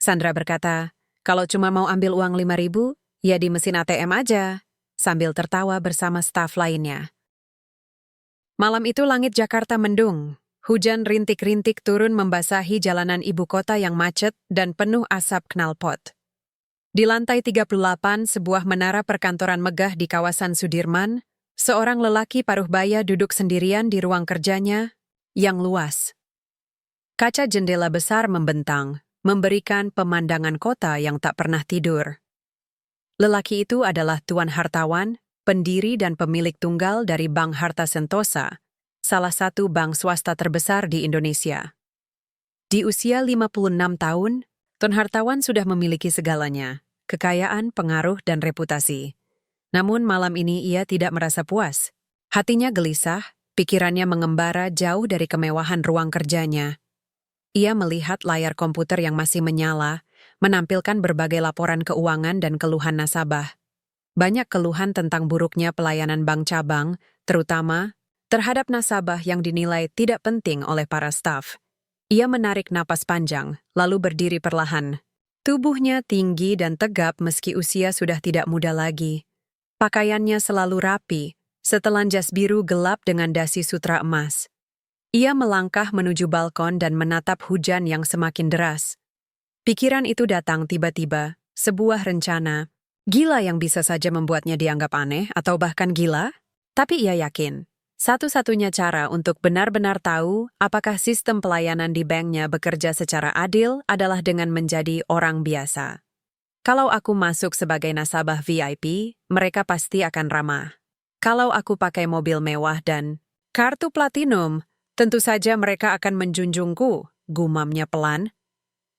Sandra berkata, kalau cuma mau ambil uang 5.000, ya di mesin ATM aja, sambil tertawa bersama staf lainnya. Malam itu langit Jakarta mendung. Hujan rintik-rintik turun membasahi jalanan ibu kota yang macet dan penuh asap knalpot. Di lantai 38 sebuah menara perkantoran megah di kawasan Sudirman, seorang lelaki paruh baya duduk sendirian di ruang kerjanya yang luas. Kaca jendela besar membentang, memberikan pemandangan kota yang tak pernah tidur. Lelaki itu adalah Tuan Hartawan, pendiri dan pemilik tunggal dari Bank Harta Sentosa, salah satu bank swasta terbesar di Indonesia. Di usia 56 tahun, Tuan Hartawan sudah memiliki segalanya, kekayaan, pengaruh, dan reputasi. Namun malam ini ia tidak merasa puas. Hatinya gelisah, pikirannya mengembara jauh dari kemewahan ruang kerjanya. Ia melihat layar komputer yang masih menyala, menampilkan berbagai laporan keuangan dan keluhan nasabah. Banyak keluhan tentang buruknya pelayanan bank cabang, terutama terhadap nasabah yang dinilai tidak penting oleh para staf. Ia menarik napas panjang, lalu berdiri perlahan. Tubuhnya tinggi dan tegap meski usia sudah tidak muda lagi. Pakaiannya selalu rapi, setelan jas biru gelap dengan dasi sutra emas. Ia melangkah menuju balkon dan menatap hujan yang semakin deras. Pikiran itu datang tiba-tiba, sebuah rencana. Gila yang bisa saja membuatnya dianggap aneh atau bahkan gila. Tapi ia yakin, satu-satunya cara untuk benar-benar tahu apakah sistem pelayanan di banknya bekerja secara adil adalah dengan menjadi orang biasa. Kalau aku masuk sebagai nasabah VIP, mereka pasti akan ramah. Kalau aku pakai mobil mewah dan kartu platinum, tentu saja mereka akan menjunjungku, gumamnya pelan.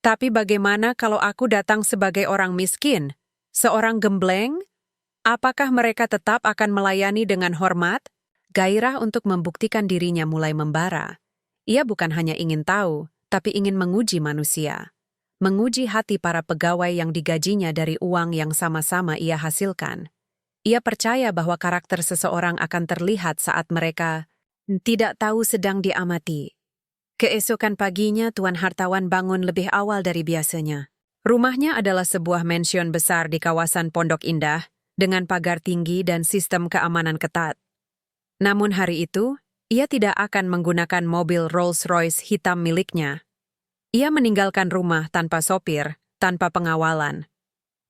Tapi bagaimana kalau aku datang sebagai orang miskin, seorang gembleng? Apakah mereka tetap akan melayani dengan hormat? Gairah untuk membuktikan dirinya mulai membara. Ia bukan hanya ingin tahu, tapi ingin menguji manusia. Menguji hati para pegawai yang digajinya dari uang yang sama-sama ia hasilkan. Ia percaya bahwa karakter seseorang akan terlihat saat mereka tidak tahu sedang diamati. Keesokan paginya Tuan Hartawan bangun lebih awal dari biasanya. Rumahnya adalah sebuah mansion besar di kawasan Pondok Indah, dengan pagar tinggi dan sistem keamanan ketat. Namun hari itu, ia tidak akan menggunakan mobil Rolls-Royce hitam miliknya. Ia meninggalkan rumah tanpa sopir, tanpa pengawalan.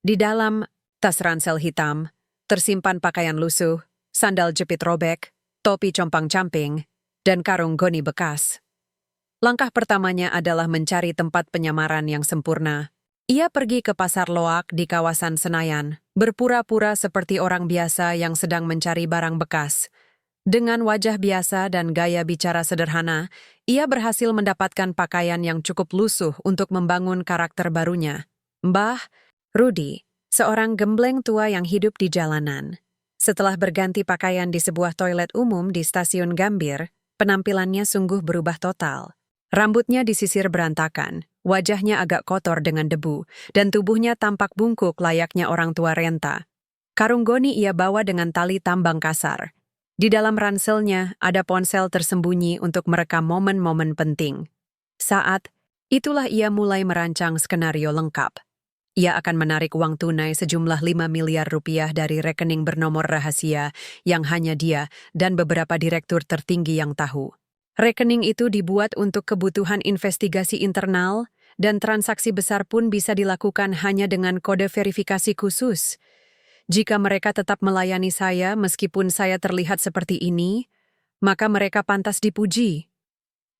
Di dalam tas ransel hitam, tersimpan pakaian lusuh, sandal jepit robek, topi compang-camping, dan karung goni bekas. Langkah pertamanya adalah mencari tempat penyamaran yang sempurna. Ia pergi ke pasar loak di kawasan Senayan, berpura-pura seperti orang biasa yang sedang mencari barang bekas. Dengan wajah biasa dan gaya bicara sederhana, ia berhasil mendapatkan pakaian yang cukup lusuh untuk membangun karakter barunya. Mbah Rudi, seorang gembleng tua yang hidup di jalanan. Setelah berganti pakaian di sebuah toilet umum di stasiun Gambir, penampilannya sungguh berubah total. Rambutnya disisir berantakan, wajahnya agak kotor dengan debu, dan tubuhnya tampak bungkuk layaknya orang tua renta. Karung goni ia bawa dengan tali tambang kasar. Di dalam ranselnya ada ponsel tersembunyi untuk merekam momen-momen penting. Saat itulah ia mulai merancang skenario lengkap. Ia akan menarik uang tunai sejumlah 5 miliar rupiah dari rekening bernomor rahasia yang hanya dia dan beberapa direktur tertinggi yang tahu. Rekening itu dibuat untuk kebutuhan investigasi internal dan transaksi besar pun bisa dilakukan hanya dengan kode verifikasi khusus. Jika mereka tetap melayani saya meskipun saya terlihat seperti ini, maka mereka pantas dipuji.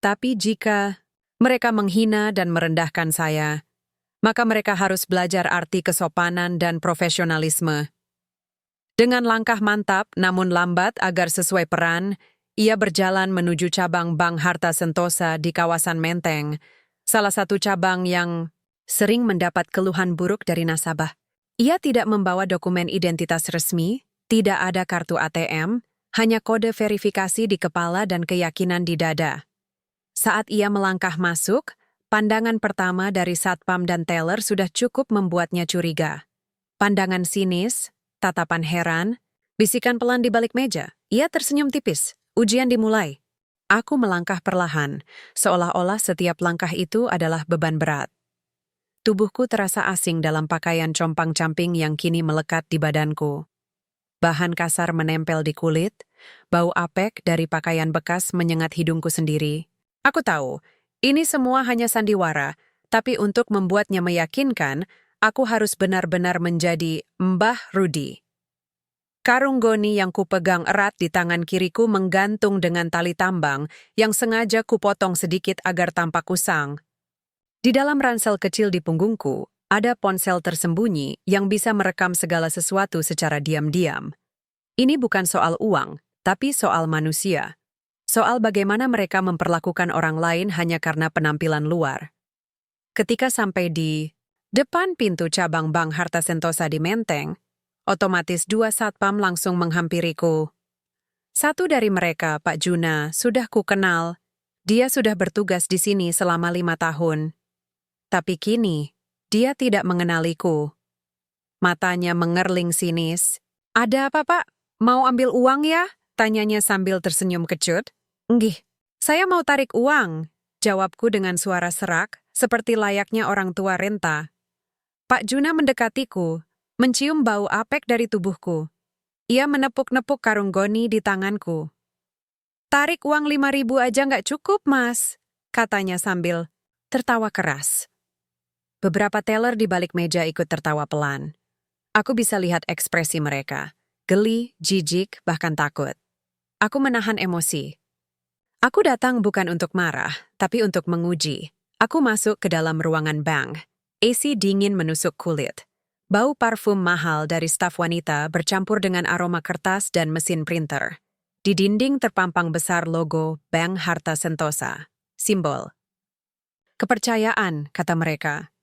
Tapi jika mereka menghina dan merendahkan saya, maka mereka harus belajar arti kesopanan dan profesionalisme. Dengan langkah mantap namun lambat agar sesuai peran, ia berjalan menuju cabang Bank Harta Sentosa di kawasan Menteng, salah satu cabang yang sering mendapat keluhan buruk dari nasabah. Ia tidak membawa dokumen identitas resmi, tidak ada kartu ATM, hanya kode verifikasi di kepala dan keyakinan di dada. Saat ia melangkah masuk, pandangan pertama dari satpam dan teller sudah cukup membuatnya curiga. Pandangan sinis, tatapan heran, bisikan pelan di balik meja. Ia tersenyum tipis. Ujian dimulai. Aku melangkah perlahan, seolah-olah setiap langkah itu adalah beban berat. Tubuhku terasa asing dalam pakaian compang-camping yang kini melekat di badanku. Bahan kasar menempel di kulit, bau apek dari pakaian bekas menyengat hidungku sendiri. Aku tahu, ini semua hanya sandiwara, tapi untuk membuatnya meyakinkan, aku harus benar-benar menjadi Mbah Rudi. Karung goni yang kupegang erat di tangan kiriku menggantung dengan tali tambang yang sengaja kupotong sedikit agar tampak usang. Di dalam ransel kecil di punggungku, ada ponsel tersembunyi yang bisa merekam segala sesuatu secara diam-diam. Ini bukan soal uang, tapi soal manusia. Soal bagaimana mereka memperlakukan orang lain hanya karena penampilan luar. Ketika sampai di depan pintu cabang Bank Harta Sentosa di Menteng, otomatis 2 satpam langsung menghampiriku. Satu dari mereka, Pak Juna, sudah ku kenal. Dia sudah bertugas di sini selama 5 tahun. Tapi kini, dia tidak mengenaliku. Matanya mengerling sinis. Ada apa, Pak? Mau ambil uang ya? Tanyanya sambil tersenyum kecut. Enggih, saya mau tarik uang. Jawabku dengan suara serak, seperti layaknya orang tua renta. Pak Juna mendekatiku, mencium bau apek dari tubuhku. Ia menepuk-nepuk karung goni di tanganku. Tarik uang 5.000 aja nggak cukup, Mas, katanya sambil tertawa keras. Beberapa teller di balik meja ikut tertawa pelan. Aku bisa lihat ekspresi mereka. Geli, jijik, bahkan takut. Aku menahan emosi. Aku datang bukan untuk marah, tapi untuk menguji. Aku masuk ke dalam ruangan bank. AC dingin menusuk kulit. Bau parfum mahal dari staf wanita bercampur dengan aroma kertas dan mesin printer. Di dinding terpampang besar logo Bank Harta Sentosa. Simbol kepercayaan, kata mereka.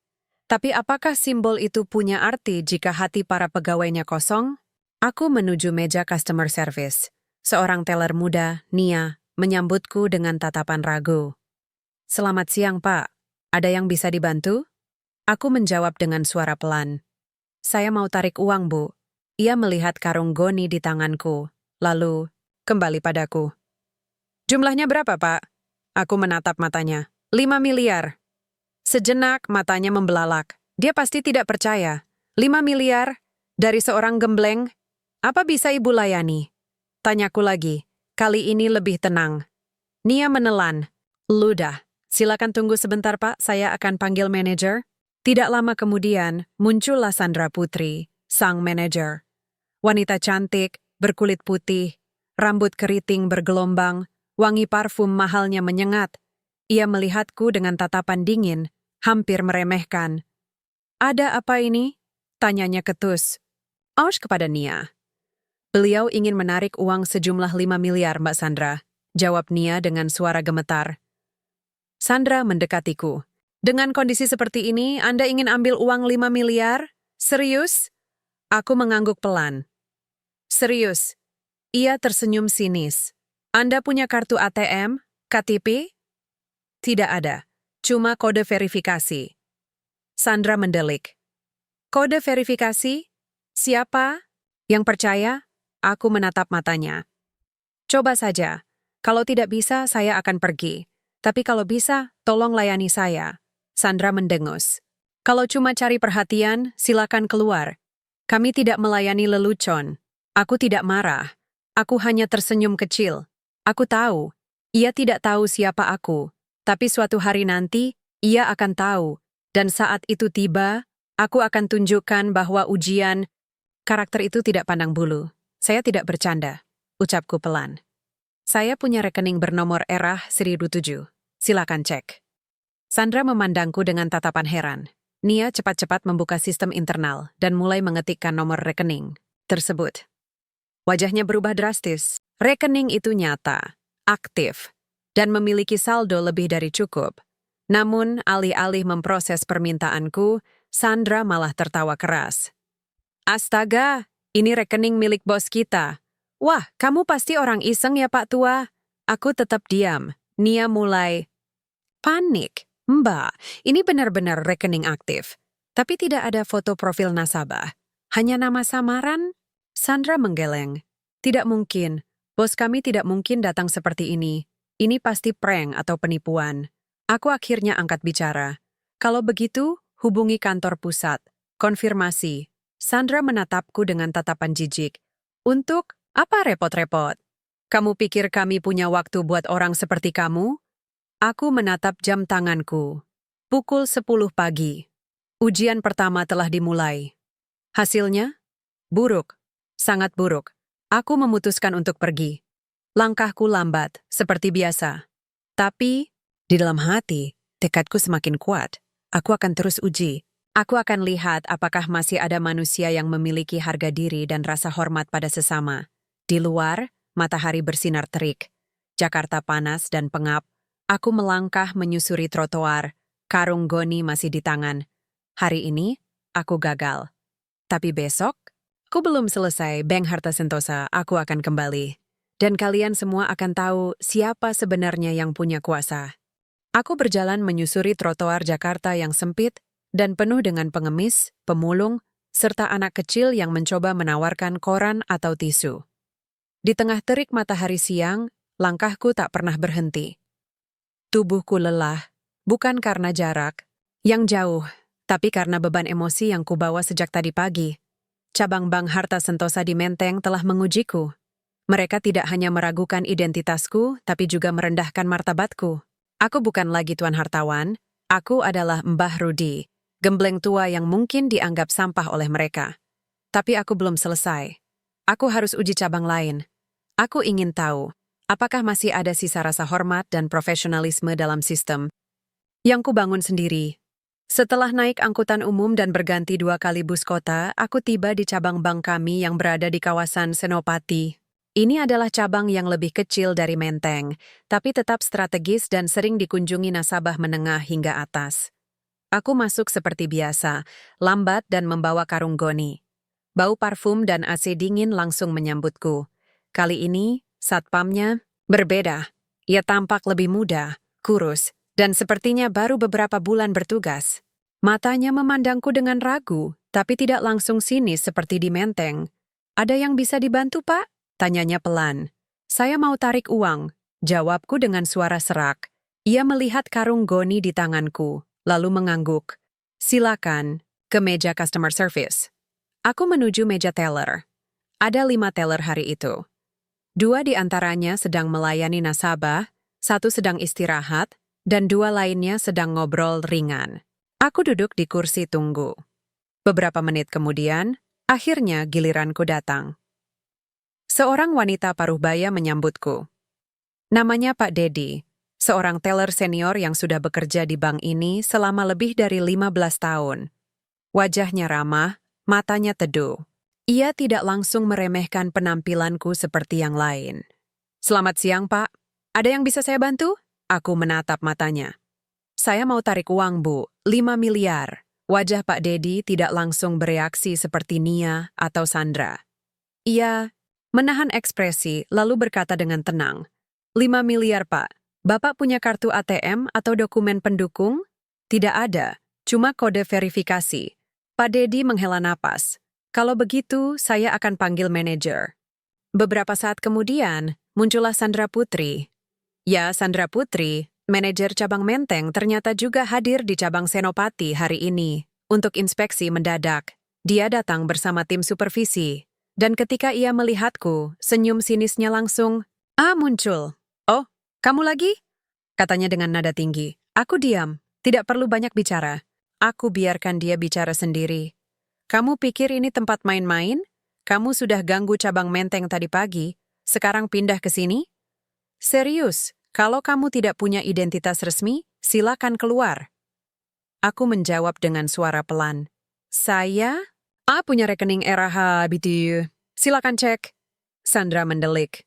Tapi apakah simbol itu punya arti jika hati para pegawainya kosong? Aku menuju meja customer service. Seorang teller muda, Nia, menyambutku dengan tatapan ragu. Selamat siang, Pak. Ada yang bisa dibantu? Aku menjawab dengan suara pelan. Saya mau tarik uang, Bu. Ia melihat karung goni di tanganku, lalu kembali padaku. Jumlahnya berapa, Pak? Aku menatap matanya. 5 miliar. Sejenak matanya membelalak. Dia pasti tidak percaya. 5 miliar? Dari seorang gembleng? Apa bisa Ibu layani? Tanyaku lagi. Kali ini lebih tenang. Nia menelan. Ludah. Silakan tunggu sebentar, Pak. Saya akan panggil manajer. Tidak lama kemudian, muncullah Sandra Putri, sang manajer. Wanita cantik, berkulit putih, rambut keriting bergelombang, wangi parfum mahalnya menyengat. Ia melihatku dengan tatapan dingin, hampir meremehkan. Ada apa ini? Tanyanya ketus. Aus kepada Nia. Beliau ingin menarik uang sejumlah 5 miliar, Mbak Sandra. Jawab Nia dengan suara gemetar. Sandra mendekatiku. Dengan kondisi seperti ini, Anda ingin ambil uang 5 miliar? Serius? Aku mengangguk pelan. Serius. Ia tersenyum sinis. Anda punya kartu ATM? KTP? Tidak ada. Cuma kode verifikasi. Sandra mendelik. Kode verifikasi? Siapa? Yang percaya? Aku menatap matanya. Coba saja. Kalau tidak bisa, saya akan pergi. Tapi kalau bisa, tolong layani saya. Sandra mendengus. Kalau cuma cari perhatian, silakan keluar. Kami tidak melayani lelucon. Aku tidak marah. Aku hanya tersenyum kecil. Aku tahu. Ia tidak tahu siapa aku. Tapi suatu hari nanti, ia akan tahu. Dan saat itu tiba, aku akan tunjukkan bahwa ujian karakter itu tidak pandang bulu. Saya tidak bercanda. Ucapku pelan. Saya punya rekening bernomor ERAH 1007. Silakan cek. Sandra memandangku dengan tatapan heran. Nia cepat-cepat membuka sistem internal dan mulai mengetikkan nomor rekening tersebut. Wajahnya berubah drastis. Rekening itu nyata, aktif, dan memiliki saldo lebih dari cukup. Namun, alih-alih memproses permintaanku, Sandra malah tertawa keras. Astaga, ini rekening milik bos kita. Wah, kamu pasti orang iseng ya, Pak Tua. Aku tetap diam. Nia mulai panik. Mbak, ini benar-benar rekening aktif. Tapi tidak ada foto profil nasabah. Hanya nama samaran? Sandra menggeleng. Tidak mungkin. Bos kami tidak mungkin datang seperti ini. Ini pasti prank atau penipuan. Aku akhirnya angkat bicara. Kalau begitu, hubungi kantor pusat. Konfirmasi. Sandra menatapku dengan tatapan jijik. Untuk apa repot-repot? Kamu pikir kami punya waktu buat orang seperti kamu? Aku menatap jam tanganku. Pukul 10 pagi. Ujian pertama telah dimulai. Hasilnya? Buruk. Sangat buruk. Aku memutuskan untuk pergi. Langkahku lambat, seperti biasa. Tapi, di dalam hati, tekadku semakin kuat. Aku akan terus uji. Aku akan lihat apakah masih ada manusia yang memiliki harga diri dan rasa hormat pada sesama. Di luar, matahari bersinar terik. Jakarta panas dan pengap. Aku melangkah menyusuri trotoar. Karung goni masih di tangan. Hari ini, aku gagal. Tapi besok, aku belum selesai. Bank Harta Sentosa, aku akan kembali. Dan kalian semua akan tahu siapa sebenarnya yang punya kuasa. Aku berjalan menyusuri trotoar Jakarta yang sempit dan penuh dengan pengemis, pemulung, serta anak kecil yang mencoba menawarkan koran atau tisu. Di tengah terik matahari siang, langkahku tak pernah berhenti. Tubuhku lelah, bukan karena jarak yang jauh, tapi karena beban emosi yang kubawa sejak tadi pagi. Cabang Bank Harta Sentosa di Menteng telah mengujiku. Mereka tidak hanya meragukan identitasku, tapi juga merendahkan martabatku. Aku bukan lagi tuan hartawan, aku adalah Mbah Rudi, gembleng tua yang mungkin dianggap sampah oleh mereka. Tapi aku belum selesai. Aku harus uji cabang lain. Aku ingin tahu, apakah masih ada sisa rasa hormat dan profesionalisme dalam sistem yang kubangun sendiri. Setelah naik angkutan umum dan berganti 2 kali bus kota, aku tiba di cabang bank kami yang berada di kawasan Senopati. Ini adalah cabang yang lebih kecil dari Menteng, tapi tetap strategis dan sering dikunjungi nasabah menengah hingga atas. Aku masuk seperti biasa, lambat dan membawa karung goni. Bau parfum dan AC dingin langsung menyambutku. Kali ini, satpamnya berbeda. Ia tampak lebih muda, kurus, dan sepertinya baru beberapa bulan bertugas. Matanya memandangku dengan ragu, tapi tidak langsung sinis seperti di Menteng. Ada yang bisa dibantu, Pak? Tanyanya pelan. Saya mau tarik uang, jawabku dengan suara serak. Ia melihat karung goni di tanganku, lalu mengangguk. Silakan, ke meja customer service. Aku menuju meja teller. Ada 5 teller hari itu. 2 di antaranya sedang melayani nasabah, 1 sedang istirahat, dan 2 lainnya sedang ngobrol ringan. Aku duduk di kursi tunggu. Beberapa menit kemudian, akhirnya giliranku datang. Seorang wanita paruh baya menyambutku. Namanya Pak Dedi, seorang teller senior yang sudah bekerja di bank ini selama lebih dari 15 tahun. Wajahnya ramah, matanya teduh. Ia tidak langsung meremehkan penampilanku seperti yang lain. Selamat siang, Pak. Ada yang bisa saya bantu? Aku menatap matanya. Saya mau tarik uang, Bu. 5 miliar. Wajah Pak Dedi tidak langsung bereaksi seperti Nia atau Sandra. Ia menahan ekspresi lalu berkata dengan tenang. 5 miliar, Pak. Bapak punya kartu ATM atau dokumen pendukung? Tidak ada, cuma kode verifikasi. Pak Dedi menghela napas. Kalau begitu, saya akan panggil manajer. Beberapa saat kemudian, muncullah Sandra Putri. Ya, Sandra Putri, manajer cabang Menteng ternyata juga hadir di cabang Senopati hari ini untuk inspeksi mendadak. Dia datang bersama tim supervisi. Dan ketika ia melihatku, senyum sinisnya langsung, muncul. Oh, kamu lagi? Katanya dengan nada tinggi. Aku diam, tidak perlu banyak bicara. Aku biarkan dia bicara sendiri. Kamu pikir ini tempat main-main? Kamu sudah ganggu cabang Menteng tadi pagi, sekarang pindah ke sini? Serius, kalau kamu tidak punya identitas resmi, silakan keluar. Aku menjawab dengan suara pelan. Saya? Punya rekening RH, BTU. Silakan cek. Sandra mendelik.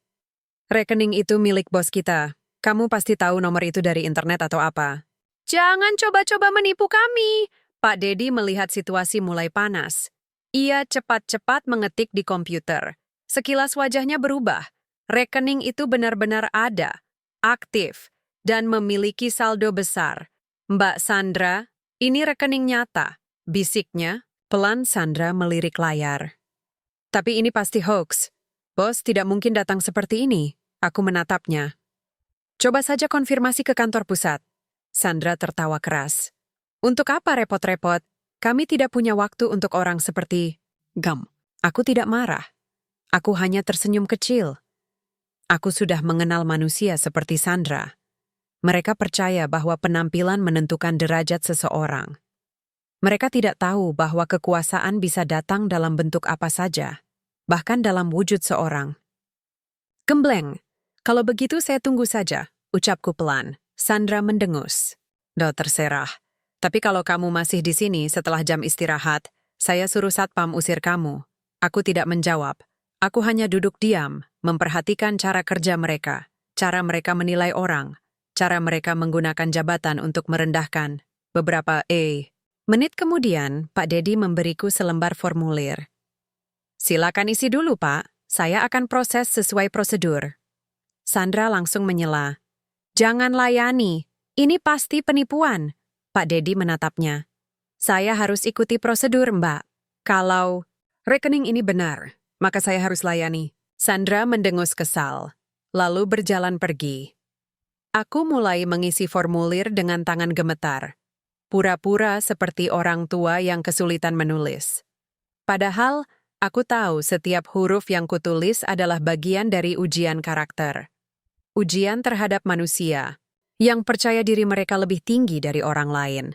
Rekening itu milik bos kita. Kamu pasti tahu nomor itu dari internet atau apa. Jangan coba-coba menipu kami. Pak Dedi melihat situasi mulai panas. Ia cepat-cepat mengetik di komputer. Sekilas wajahnya berubah. Rekening itu benar-benar ada, aktif, dan memiliki saldo besar. Mbak Sandra, ini rekening nyata. Bisiknya. Pelan Sandra melirik layar. Tapi ini pasti hoax. Bos tidak mungkin datang seperti ini. Aku menatapnya. Coba saja konfirmasi ke kantor pusat. Sandra tertawa keras. Untuk apa repot-repot? Kami tidak punya waktu untuk orang seperti Gam. Aku tidak marah. Aku hanya tersenyum kecil. Aku sudah mengenal manusia seperti Sandra. Mereka percaya bahwa penampilan menentukan derajat seseorang. Mereka tidak tahu bahwa kekuasaan bisa datang dalam bentuk apa saja, bahkan dalam wujud seorang. Gembleng. Kalau begitu saya tunggu saja, ucapku pelan. Sandra mendengus. Terserah. Tapi kalau kamu masih di sini setelah jam istirahat, saya suruh satpam usir kamu. Aku tidak menjawab. Aku hanya duduk diam, memperhatikan cara kerja mereka, cara mereka menilai orang, cara mereka menggunakan jabatan untuk merendahkan. Menit kemudian, Pak Dedi memberiku selembar formulir. Silakan isi dulu, Pak. Saya akan proses sesuai prosedur. Sandra langsung menyela. Jangan layani. Ini pasti penipuan. Pak Dedi menatapnya. Saya harus ikuti prosedur, Mbak. Kalau rekening ini benar, maka saya harus layani. Sandra mendengus kesal, lalu berjalan pergi. Aku mulai mengisi formulir dengan tangan gemetar, pura-pura seperti orang tua yang kesulitan menulis. Padahal, aku tahu setiap huruf yang kutulis adalah bagian dari ujian karakter. Ujian terhadap manusia, yang percaya diri mereka lebih tinggi dari orang lain.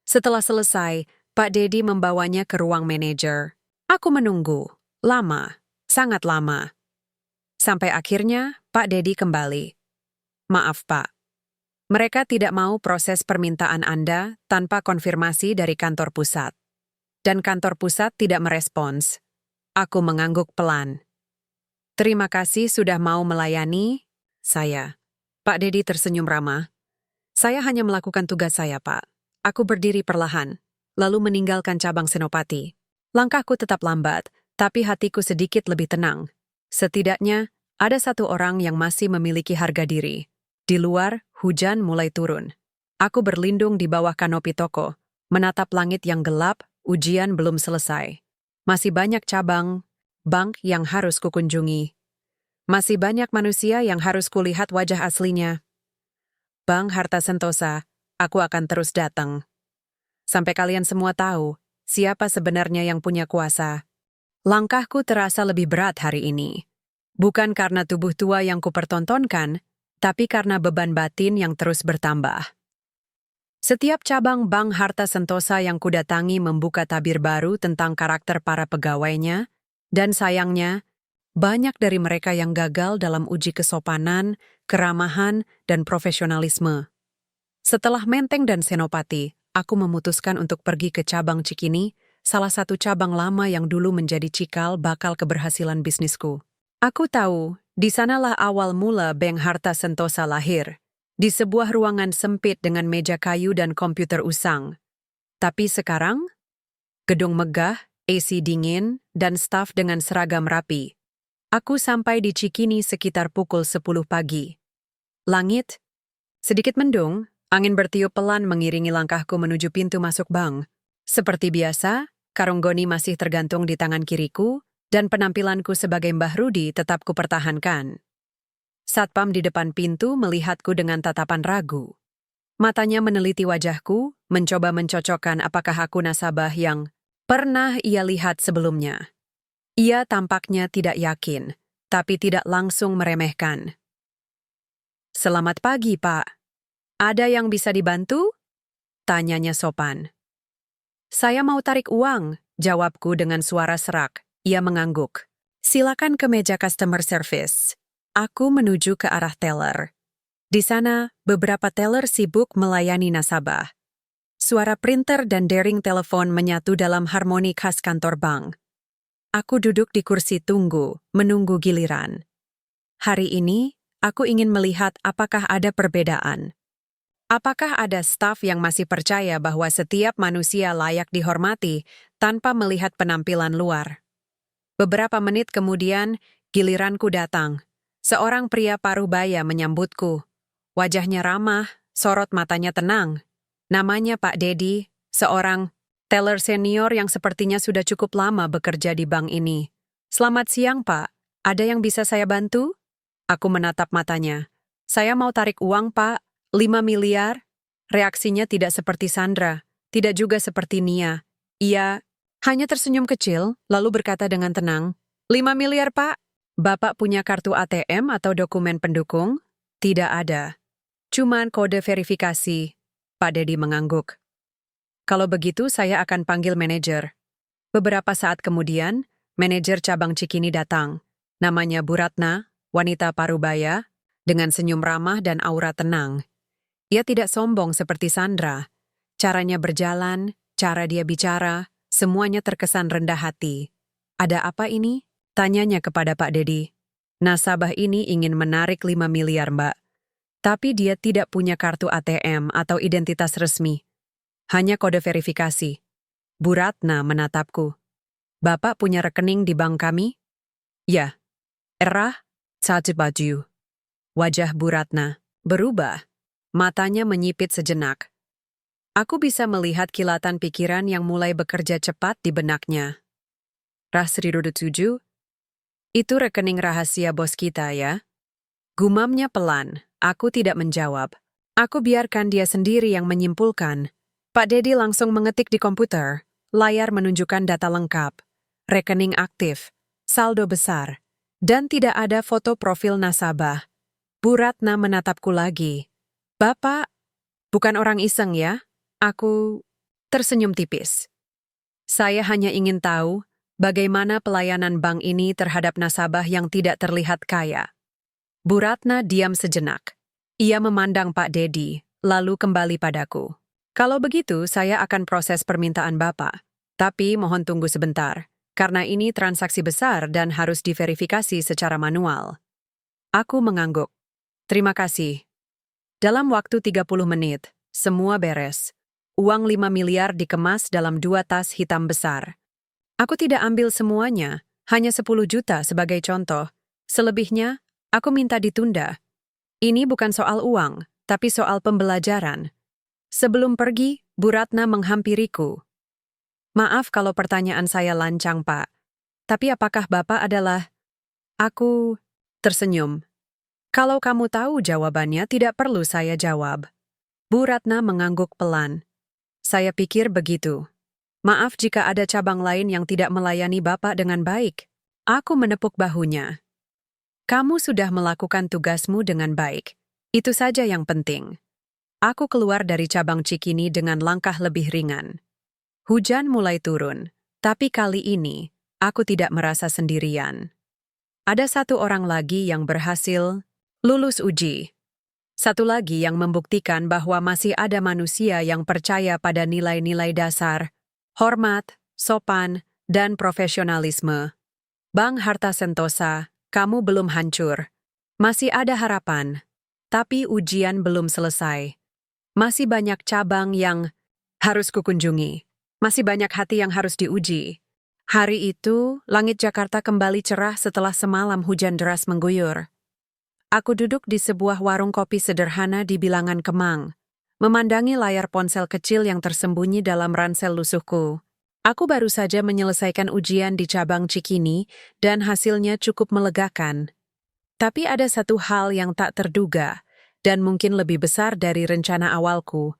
Setelah selesai, Pak Dedi membawanya ke ruang manajer. Aku menunggu. Lama. Sangat lama. Sampai akhirnya, Pak Dedi kembali. Maaf, Pak. Mereka tidak mau proses permintaan Anda tanpa konfirmasi dari kantor pusat. Dan kantor pusat tidak merespons. Aku mengangguk pelan. Terima kasih sudah mau melayani saya. Pak Dedi tersenyum ramah. Saya hanya melakukan tugas saya, Pak. Aku berdiri perlahan, lalu meninggalkan cabang Senopati. Langkahku tetap lambat, tapi hatiku sedikit lebih tenang. Setidaknya, ada satu orang yang masih memiliki harga diri. Di luar, hujan mulai turun. Aku berlindung di bawah kanopi toko, menatap langit yang gelap, ujian belum selesai. Masih banyak cabang, bank yang harus kukunjungi. Masih banyak manusia yang harus kulihat wajah aslinya. Bank Harta Sentosa, aku akan terus datang. Sampai kalian semua tahu siapa sebenarnya yang punya kuasa. Langkahku terasa lebih berat hari ini. Bukan karena tubuh tua yang kupertontonkan, tapi karena beban batin yang terus bertambah. Setiap cabang Bank Harta Sentosa yang kudatangi membuka tabir baru tentang karakter para pegawainya, dan sayangnya, banyak dari mereka yang gagal dalam uji kesopanan, keramahan, dan profesionalisme. Setelah Menteng dan Senopati, aku memutuskan untuk pergi ke cabang Cikini, salah satu cabang lama yang dulu menjadi cikal bakal keberhasilan bisnisku. Aku tahu, di sanalah awal mula Bank Harta Sentosa lahir, di sebuah ruangan sempit dengan meja kayu dan komputer usang. Tapi sekarang, gedung megah, AC dingin, dan staf dengan seragam rapi. Aku sampai di Cikini sekitar pukul 10 pagi. Langit sedikit mendung, angin bertiup pelan mengiringi langkahku menuju pintu masuk bank. Seperti biasa, karung goni masih tergantung di tangan kiriku, dan penampilanku sebagai Mbah Rudi tetap kupertahankan. Satpam di depan pintu melihatku dengan tatapan ragu. Matanya meneliti wajahku, mencoba mencocokkan apakah aku nasabah yang pernah ia lihat sebelumnya. Ia tampaknya tidak yakin, tapi tidak langsung meremehkan. Selamat pagi, Pak. Ada yang bisa dibantu? Tanyanya sopan. Saya mau tarik uang, jawabku dengan suara serak. Ia mengangguk. Silakan ke meja customer service. Aku menuju ke arah teller. Di sana, beberapa teller sibuk melayani nasabah. Suara printer dan dering telepon menyatu dalam harmoni khas kantor bank. Aku duduk di kursi tunggu, menunggu giliran. Hari ini, aku ingin melihat apakah ada perbedaan. Apakah ada staf yang masih percaya bahwa setiap manusia layak dihormati tanpa melihat penampilan luar. Beberapa menit kemudian, giliranku datang. Seorang pria parubaya menyambutku. Wajahnya ramah, sorot matanya tenang. Namanya Pak Dedi, seorang teller senior yang sepertinya sudah cukup lama bekerja di bank ini. Selamat siang, Pak. Ada yang bisa saya bantu? Aku menatap matanya. Saya mau tarik uang, Pak. 5 miliar. Reaksinya tidak seperti Sandra. Tidak juga seperti Nia. Ia hanya tersenyum kecil, lalu berkata dengan tenang, 5 miliar, Pak. Bapak punya kartu ATM atau dokumen pendukung? Tidak ada. Cuman kode verifikasi. Pak Dedi mengangguk. Kalau begitu, saya akan panggil manajer. Beberapa saat kemudian, manajer cabang Cikini datang. Namanya Bu Ratna, wanita parubaya, dengan senyum ramah dan aura tenang. Ia tidak sombong seperti Sandra. Caranya berjalan, cara dia bicara, semuanya terkesan rendah hati. Ada apa ini? Tanyanya kepada Pak Dedi. Nasabah ini ingin menarik 5 miliar, Mbak. Tapi dia tidak punya kartu ATM atau identitas resmi. Hanya kode verifikasi. Bu Ratna menatapku. Bapak punya rekening di bank kami? Ya. Erah, satu baju. Wajah Bu Ratna berubah. Matanya menyipit sejenak. Aku bisa melihat kilatan pikiran yang mulai bekerja cepat di benaknya. Rah 1.7, itu rekening rahasia bos kita ya? Gumamnya pelan, aku tidak menjawab. Aku biarkan dia sendiri yang menyimpulkan. Pak Dedi langsung mengetik di komputer. Layar menunjukkan data lengkap. Rekening aktif, saldo besar, dan tidak ada foto profil nasabah. Bu Ratna menatapku lagi. Bapak, bukan orang iseng ya? Aku tersenyum tipis. Saya hanya ingin tahu bagaimana pelayanan bank ini terhadap nasabah yang tidak terlihat kaya. Bu Ratna diam sejenak. Ia memandang Pak Dedi, lalu kembali padaku. Kalau begitu, saya akan proses permintaan Bapak. Tapi mohon tunggu sebentar, karena ini transaksi besar dan harus diverifikasi secara manual. Aku mengangguk. Terima kasih. Dalam waktu 30 menit, semua beres. Uang 5 miliar dikemas dalam 2 tas hitam besar. Aku tidak ambil semuanya, hanya 10 juta sebagai contoh. Selebihnya, aku minta ditunda. Ini bukan soal uang, tapi soal pembelajaran. Sebelum pergi, Bu Ratna menghampiriku. Maaf kalau pertanyaan saya lancang, Pak. Tapi apakah Bapak adalah... Aku tersenyum. Kalau kamu tahu jawabannya, tidak perlu saya jawab. Bu Ratna mengangguk pelan. Saya pikir begitu. Maaf jika ada cabang lain yang tidak melayani Bapak dengan baik. Aku menepuk bahunya. Kamu sudah melakukan tugasmu dengan baik. Itu saja yang penting. Aku keluar dari cabang Cikini dengan langkah lebih ringan. Hujan mulai turun, tapi kali ini aku tidak merasa sendirian. Ada satu orang lagi yang berhasil lulus uji. Satu lagi yang membuktikan bahwa masih ada manusia yang percaya pada nilai-nilai dasar, hormat, sopan, dan profesionalisme. Bank Harta Sentosa, kamu belum hancur. Masih ada harapan. Tapi ujian belum selesai. Masih banyak cabang yang harus kukunjungi. Masih banyak hati yang harus diuji. Hari itu, langit Jakarta kembali cerah setelah semalam hujan deras mengguyur. Aku duduk di sebuah warung kopi sederhana di bilangan Kemang, memandangi layar ponsel kecil yang tersembunyi dalam ransel lusuhku. Aku baru saja menyelesaikan ujian di cabang Cikini dan hasilnya cukup melegakan. Tapi ada satu hal yang tak terduga dan mungkin lebih besar dari rencana awalku.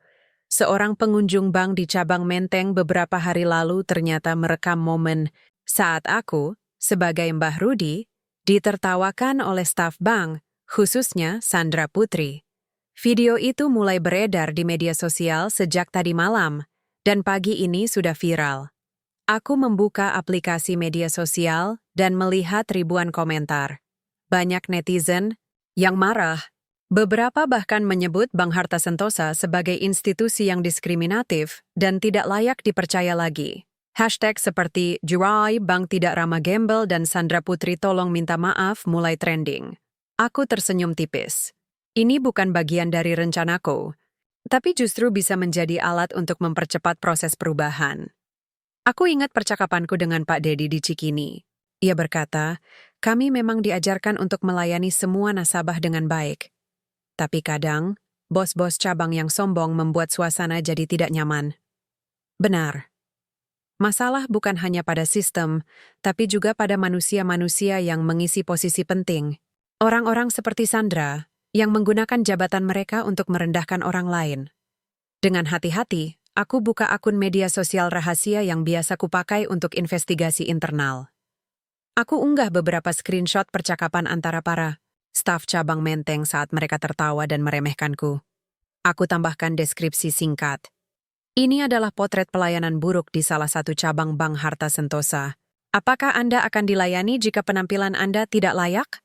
Seorang pengunjung bank di cabang Menteng beberapa hari lalu ternyata merekam momen saat aku, sebagai Mbah Rudi, ditertawakan oleh staf bank, khususnya Sandra Putri. Video itu mulai beredar di media sosial sejak tadi malam, dan pagi ini sudah viral. Aku membuka aplikasi media sosial dan melihat ribuan komentar. Banyak netizen yang marah. Beberapa bahkan menyebut Bank Harta Sentosa sebagai institusi yang diskriminatif dan tidak layak dipercaya lagi. Hashtag seperti Jurai Bank Tidak Ramah Gembel dan Sandra Putri Tolong Minta Maaf mulai trending. Aku tersenyum tipis. Ini bukan bagian dari rencanaku, tapi justru bisa menjadi alat untuk mempercepat proses perubahan. Aku ingat percakapanku dengan Pak Dedi di Cikini. Ia berkata, kami memang diajarkan untuk melayani semua nasabah dengan baik. Tapi kadang, bos-bos cabang yang sombong membuat suasana jadi tidak nyaman. Benar. Masalah bukan hanya pada sistem, tapi juga pada manusia-manusia yang mengisi posisi penting. Orang-orang seperti Sandra, yang menggunakan jabatan mereka untuk merendahkan orang lain. Dengan hati-hati, aku buka akun media sosial rahasia yang biasa kupakai untuk investigasi internal. Aku unggah beberapa screenshot percakapan antara para staf cabang Menteng saat mereka tertawa dan meremehkanku. Aku tambahkan deskripsi singkat. Ini adalah potret pelayanan buruk di salah satu cabang Bank Harta Sentosa. Apakah Anda akan dilayani jika penampilan Anda tidak layak?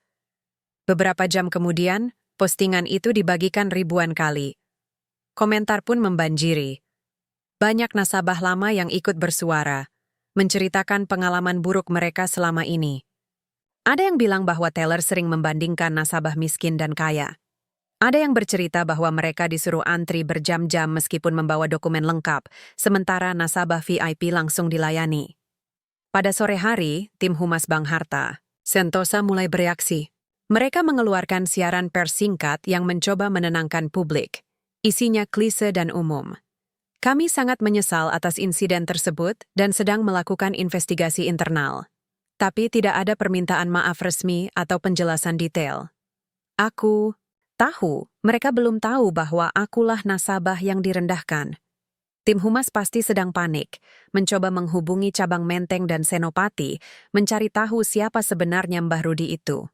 Beberapa jam kemudian, postingan itu dibagikan ribuan kali. Komentar pun membanjiri. Banyak nasabah lama yang ikut bersuara, menceritakan pengalaman buruk mereka selama ini. Ada yang bilang bahwa teller sering membandingkan nasabah miskin dan kaya. Ada yang bercerita bahwa mereka disuruh antri berjam-jam meskipun membawa dokumen lengkap, sementara nasabah VIP langsung dilayani. Pada sore hari, tim Humas Bank Harta Sentosa mulai bereaksi. Mereka mengeluarkan siaran pers singkat yang mencoba menenangkan publik. Isinya klise dan umum. Kami sangat menyesal atas insiden tersebut dan sedang melakukan investigasi internal. Tapi tidak ada permintaan maaf resmi atau penjelasan detail. Aku tahu, mereka belum tahu bahwa akulah nasabah yang direndahkan. Tim Humas pasti sedang panik, mencoba menghubungi cabang Menteng dan Senopati, mencari tahu siapa sebenarnya Mbah Rudi itu.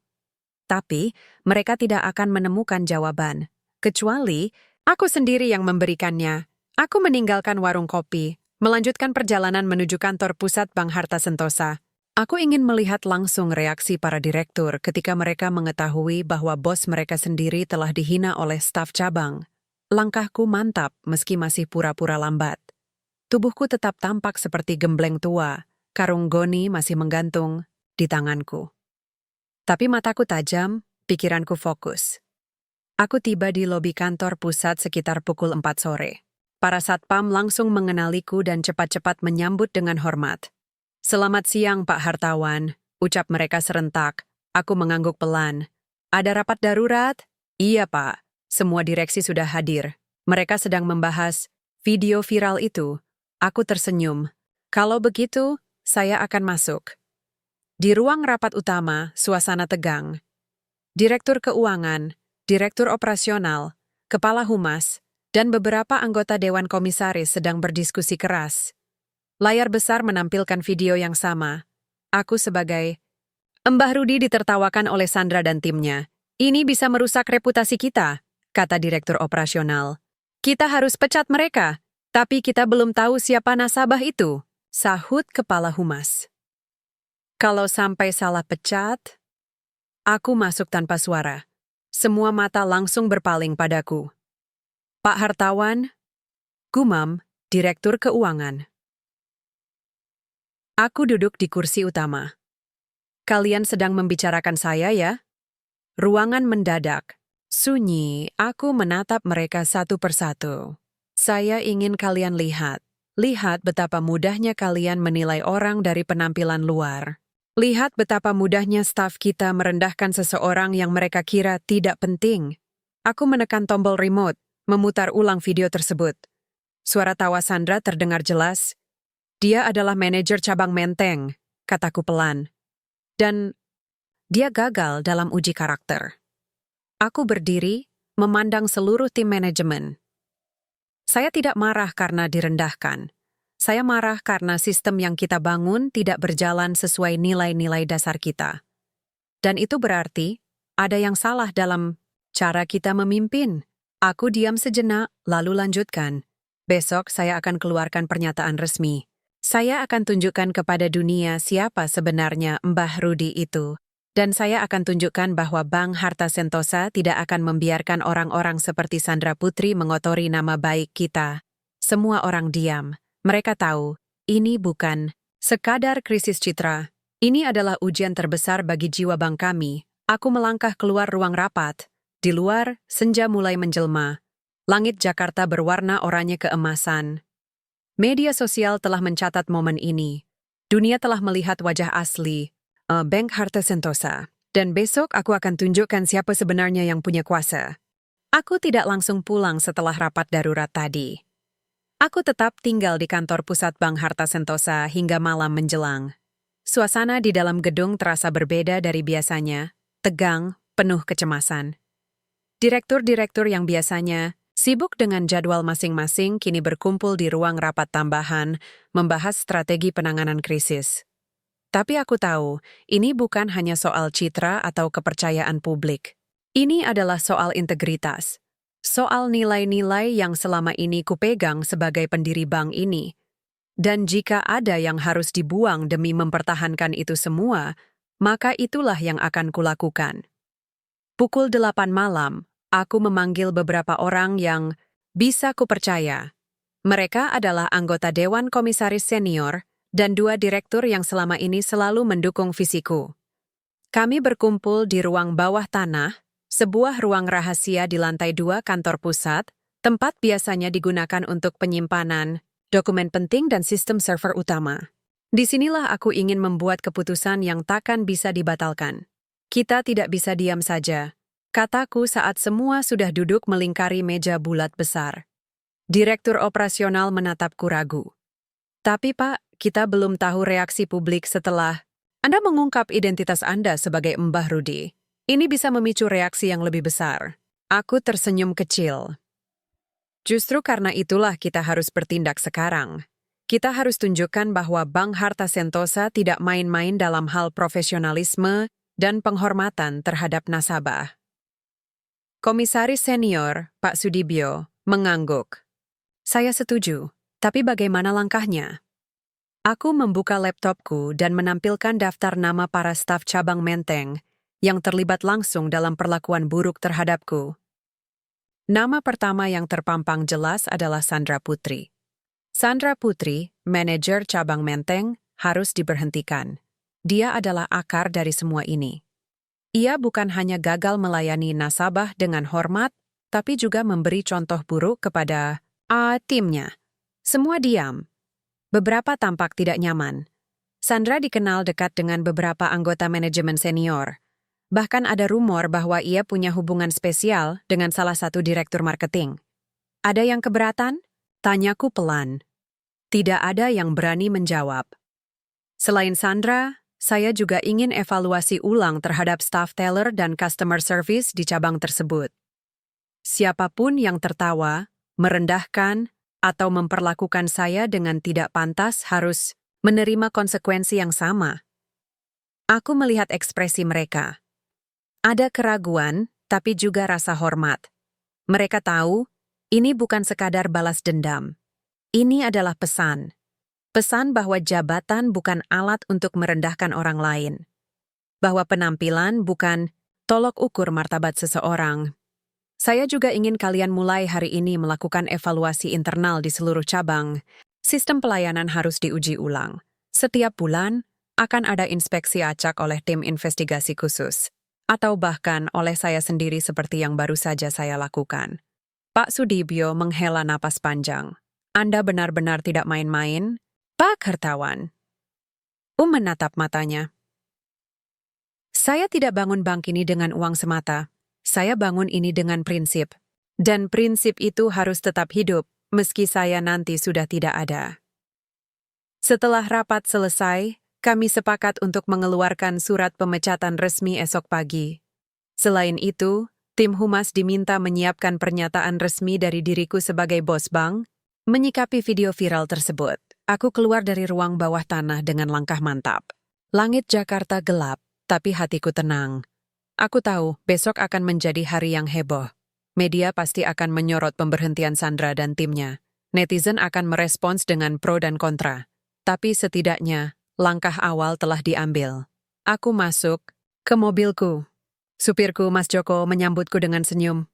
Tapi, mereka tidak akan menemukan jawaban. Kecuali, aku sendiri yang memberikannya. Aku meninggalkan warung kopi, melanjutkan perjalanan menuju kantor pusat Bank Harta Sentosa. Aku ingin melihat langsung reaksi para direktur ketika mereka mengetahui bahwa bos mereka sendiri telah dihina oleh staf cabang. Langkahku mantap meski masih pura-pura lambat. Tubuhku tetap tampak seperti gembleng tua, karung goni masih menggantung di tanganku. Tapi mataku tajam, pikiranku fokus. Aku tiba di lobi kantor pusat sekitar pukul 4 sore. Para satpam langsung mengenaliku dan cepat-cepat menyambut dengan hormat. "Selamat siang, Pak Hartawan," ucap mereka serentak. Aku mengangguk pelan. "Ada rapat darurat?" "Iya, Pak. Semua direksi sudah hadir. Mereka sedang membahas video viral itu." Aku tersenyum. "Kalau begitu, saya akan masuk." Di ruang rapat utama, suasana tegang. Direktur keuangan, direktur operasional, kepala humas, dan beberapa anggota Dewan Komisaris sedang berdiskusi keras. Layar besar menampilkan video yang sama. Aku sebagai Mbah Rudi ditertawakan oleh Sandra dan timnya. "Ini bisa merusak reputasi kita," kata direktur operasional. "Kita harus pecat mereka, tapi kita belum tahu siapa nasabah itu," sahut kepala humas. Kalau sampai salah pecat, aku masuk tanpa suara. Semua mata langsung berpaling padaku. "Pak Hartawan," gumam, direktur keuangan. Aku duduk di kursi utama. "Kalian sedang membicarakan saya, ya?" Ruangan mendadak. Sunyi, aku menatap mereka satu persatu. "Saya ingin kalian lihat. Lihat betapa mudahnya kalian menilai orang dari penampilan luar. Lihat betapa mudahnya staf kita merendahkan seseorang yang mereka kira tidak penting." Aku menekan tombol remote, memutar ulang video tersebut. Suara tawa Sandra terdengar jelas. "Dia adalah manajer cabang Menteng," kataku pelan. "Dan dia gagal dalam uji karakter." Aku berdiri, memandang seluruh tim manajemen. Saya tidak marah karena direndahkan. Saya marah karena sistem yang kita bangun tidak berjalan sesuai nilai-nilai dasar kita. Dan itu berarti ada yang salah dalam cara kita memimpin. Aku diam sejenak, lalu lanjutkan. "Besok saya akan keluarkan pernyataan resmi. Saya akan tunjukkan kepada dunia siapa sebenarnya Mbah Rudi itu. Dan saya akan tunjukkan bahwa Bank Harta Sentosa tidak akan membiarkan orang-orang seperti Sandra Putri mengotori nama baik kita." Semua orang diam. Mereka tahu, ini bukan sekadar krisis citra. Ini adalah ujian terbesar bagi jiwa bank kami. Aku melangkah keluar ruang rapat. Di luar, senja mulai menjelma. Langit Jakarta berwarna oranye keemasan. Media sosial telah mencatat momen ini. Dunia telah melihat wajah asli, Bank Harta Sentosa. Dan besok aku akan tunjukkan siapa sebenarnya yang punya kuasa. Aku tidak langsung pulang setelah rapat darurat tadi. Aku tetap tinggal di kantor pusat Bank Harta Sentosa hingga malam menjelang. Suasana di dalam gedung terasa berbeda dari biasanya, tegang, penuh kecemasan. Direktur-direktur yang biasanya Sibuk dengan jadwal masing-masing, kini berkumpul di ruang rapat tambahan, membahas strategi penanganan krisis. Tapi aku tahu, ini bukan hanya soal citra atau kepercayaan publik. Ini adalah soal integritas. Soal nilai-nilai yang selama ini kupegang sebagai pendiri bank ini. Dan jika ada yang harus dibuang demi mempertahankan itu semua, maka itulah yang akan kulakukan. Pukul 8 malam, aku memanggil beberapa orang yang bisa kupercaya. Mereka adalah anggota Dewan Komisaris Senior dan 2 direktur yang selama ini selalu mendukung visiku. Kami berkumpul di ruang bawah tanah, sebuah ruang rahasia di lantai 2 kantor pusat, tempat biasanya digunakan untuk penyimpanan, dokumen penting dan sistem server utama. Disinilah aku ingin membuat keputusan yang takkan bisa dibatalkan. Kita tidak bisa diam saja, kataku saat semua sudah duduk melingkari meja bulat besar. Direktur operasional menatapku ragu. Tapi Pak, kita belum tahu reaksi publik setelah Anda mengungkap identitas Anda sebagai Mbah Rudi. Ini bisa memicu reaksi yang lebih besar. Aku tersenyum kecil. Justru karena itulah kita harus bertindak sekarang. Kita harus tunjukkan bahwa Bank Harta Sentosa tidak main-main dalam hal profesionalisme dan penghormatan terhadap nasabah. Komisaris Senior, Pak Sudibyo, mengangguk. Saya setuju, tapi bagaimana langkahnya? Aku membuka laptopku dan menampilkan daftar nama para staf cabang Menteng yang terlibat langsung dalam perlakuan buruk terhadapku. Nama pertama yang terpampang jelas adalah Sandra Putri. Sandra Putri, manajer cabang Menteng, harus diberhentikan. Dia adalah akar dari semua ini. Ia bukan hanya gagal melayani nasabah dengan hormat, tapi juga memberi contoh buruk kepada timnya. Semua diam. Beberapa tampak tidak nyaman. Sandra dikenal dekat dengan beberapa anggota manajemen senior. Bahkan ada rumor bahwa ia punya hubungan spesial dengan salah satu direktur marketing. Ada yang keberatan? Tanyaku pelan. Tidak ada yang berani menjawab. Selain Sandra, saya juga ingin evaluasi ulang terhadap staff teller dan customer service di cabang tersebut. Siapapun yang tertawa, merendahkan, atau memperlakukan saya dengan tidak pantas harus menerima konsekuensi yang sama. Aku melihat ekspresi mereka. Ada keraguan, tapi juga rasa hormat. Mereka tahu, ini bukan sekadar balas dendam. Ini adalah pesan. Pesan bahwa jabatan bukan alat untuk merendahkan orang lain. Bahwa penampilan bukan tolok ukur martabat seseorang. Saya juga ingin kalian mulai hari ini melakukan evaluasi internal di seluruh cabang. Sistem pelayanan harus diuji ulang. Setiap bulan, akan ada inspeksi acak oleh tim investigasi khusus. Atau bahkan oleh saya sendiri seperti yang baru saja saya lakukan. Pak Sudibyo menghela napas panjang. Anda benar-benar tidak main-main? Pak Hartawan. Menatap matanya. Saya tidak bangun bank ini dengan uang semata. Saya bangun ini dengan prinsip. Dan prinsip itu harus tetap hidup, meski saya nanti sudah tidak ada. Setelah rapat selesai, kami sepakat untuk mengeluarkan surat pemecatan resmi esok pagi. Selain itu, tim humas diminta menyiapkan pernyataan resmi dari diriku sebagai bos bank. Menyikapi video viral tersebut, aku keluar dari ruang bawah tanah dengan langkah mantap. Langit Jakarta gelap, tapi hatiku tenang. Aku tahu besok akan menjadi hari yang heboh. Media pasti akan menyorot pemberhentian Sandra dan timnya. Netizen akan merespons dengan pro dan kontra. Tapi setidaknya, langkah awal telah diambil. Aku masuk ke mobilku. Supirku Mas Joko menyambutku dengan senyum.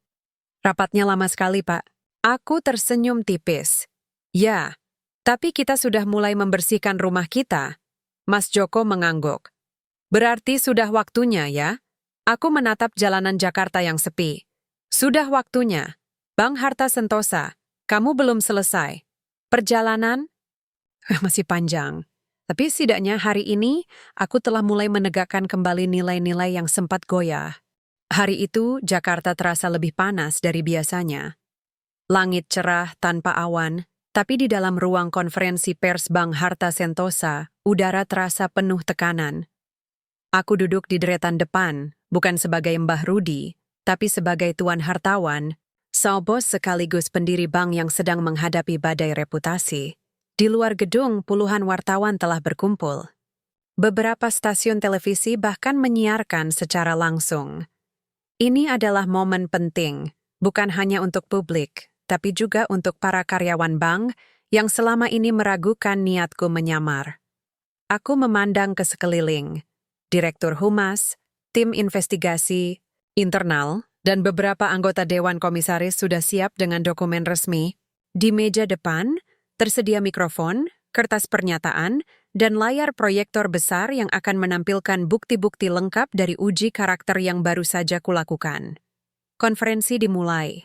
Rapatnya lama sekali, Pak. Aku tersenyum tipis. Ya, tapi kita sudah mulai membersihkan rumah kita. Mas Joko mengangguk. Berarti sudah waktunya ya? Aku menatap jalanan Jakarta yang sepi. Sudah waktunya. Bank Harta Sentosa, kamu belum selesai. Perjalanan? Masih panjang. Tapi setidaknya hari ini, aku telah mulai menegakkan kembali nilai-nilai yang sempat goyah. Hari itu, Jakarta terasa lebih panas dari biasanya. Langit cerah tanpa awan, tapi di dalam ruang konferensi pers Bank Harta Sentosa, udara terasa penuh tekanan. Aku duduk di deretan depan, bukan sebagai Mbah Rudi, tapi sebagai Tuan Hartawan, Sang bos sekaligus pendiri bank yang sedang menghadapi badai reputasi. Di luar gedung, puluhan wartawan telah berkumpul. Beberapa stasiun televisi bahkan menyiarkan secara langsung. Ini adalah momen penting, bukan hanya untuk publik, tapi juga untuk para karyawan bank yang selama ini meragukan niatku menyamar. Aku memandang ke sekeliling. Direktur Humas, tim investigasi, internal, dan beberapa anggota Dewan Komisaris sudah siap dengan dokumen resmi. Di meja depan, tersedia mikrofon, kertas pernyataan, dan layar proyektor besar yang akan menampilkan bukti-bukti lengkap dari uji karakter yang baru saja kulakukan. Konferensi dimulai.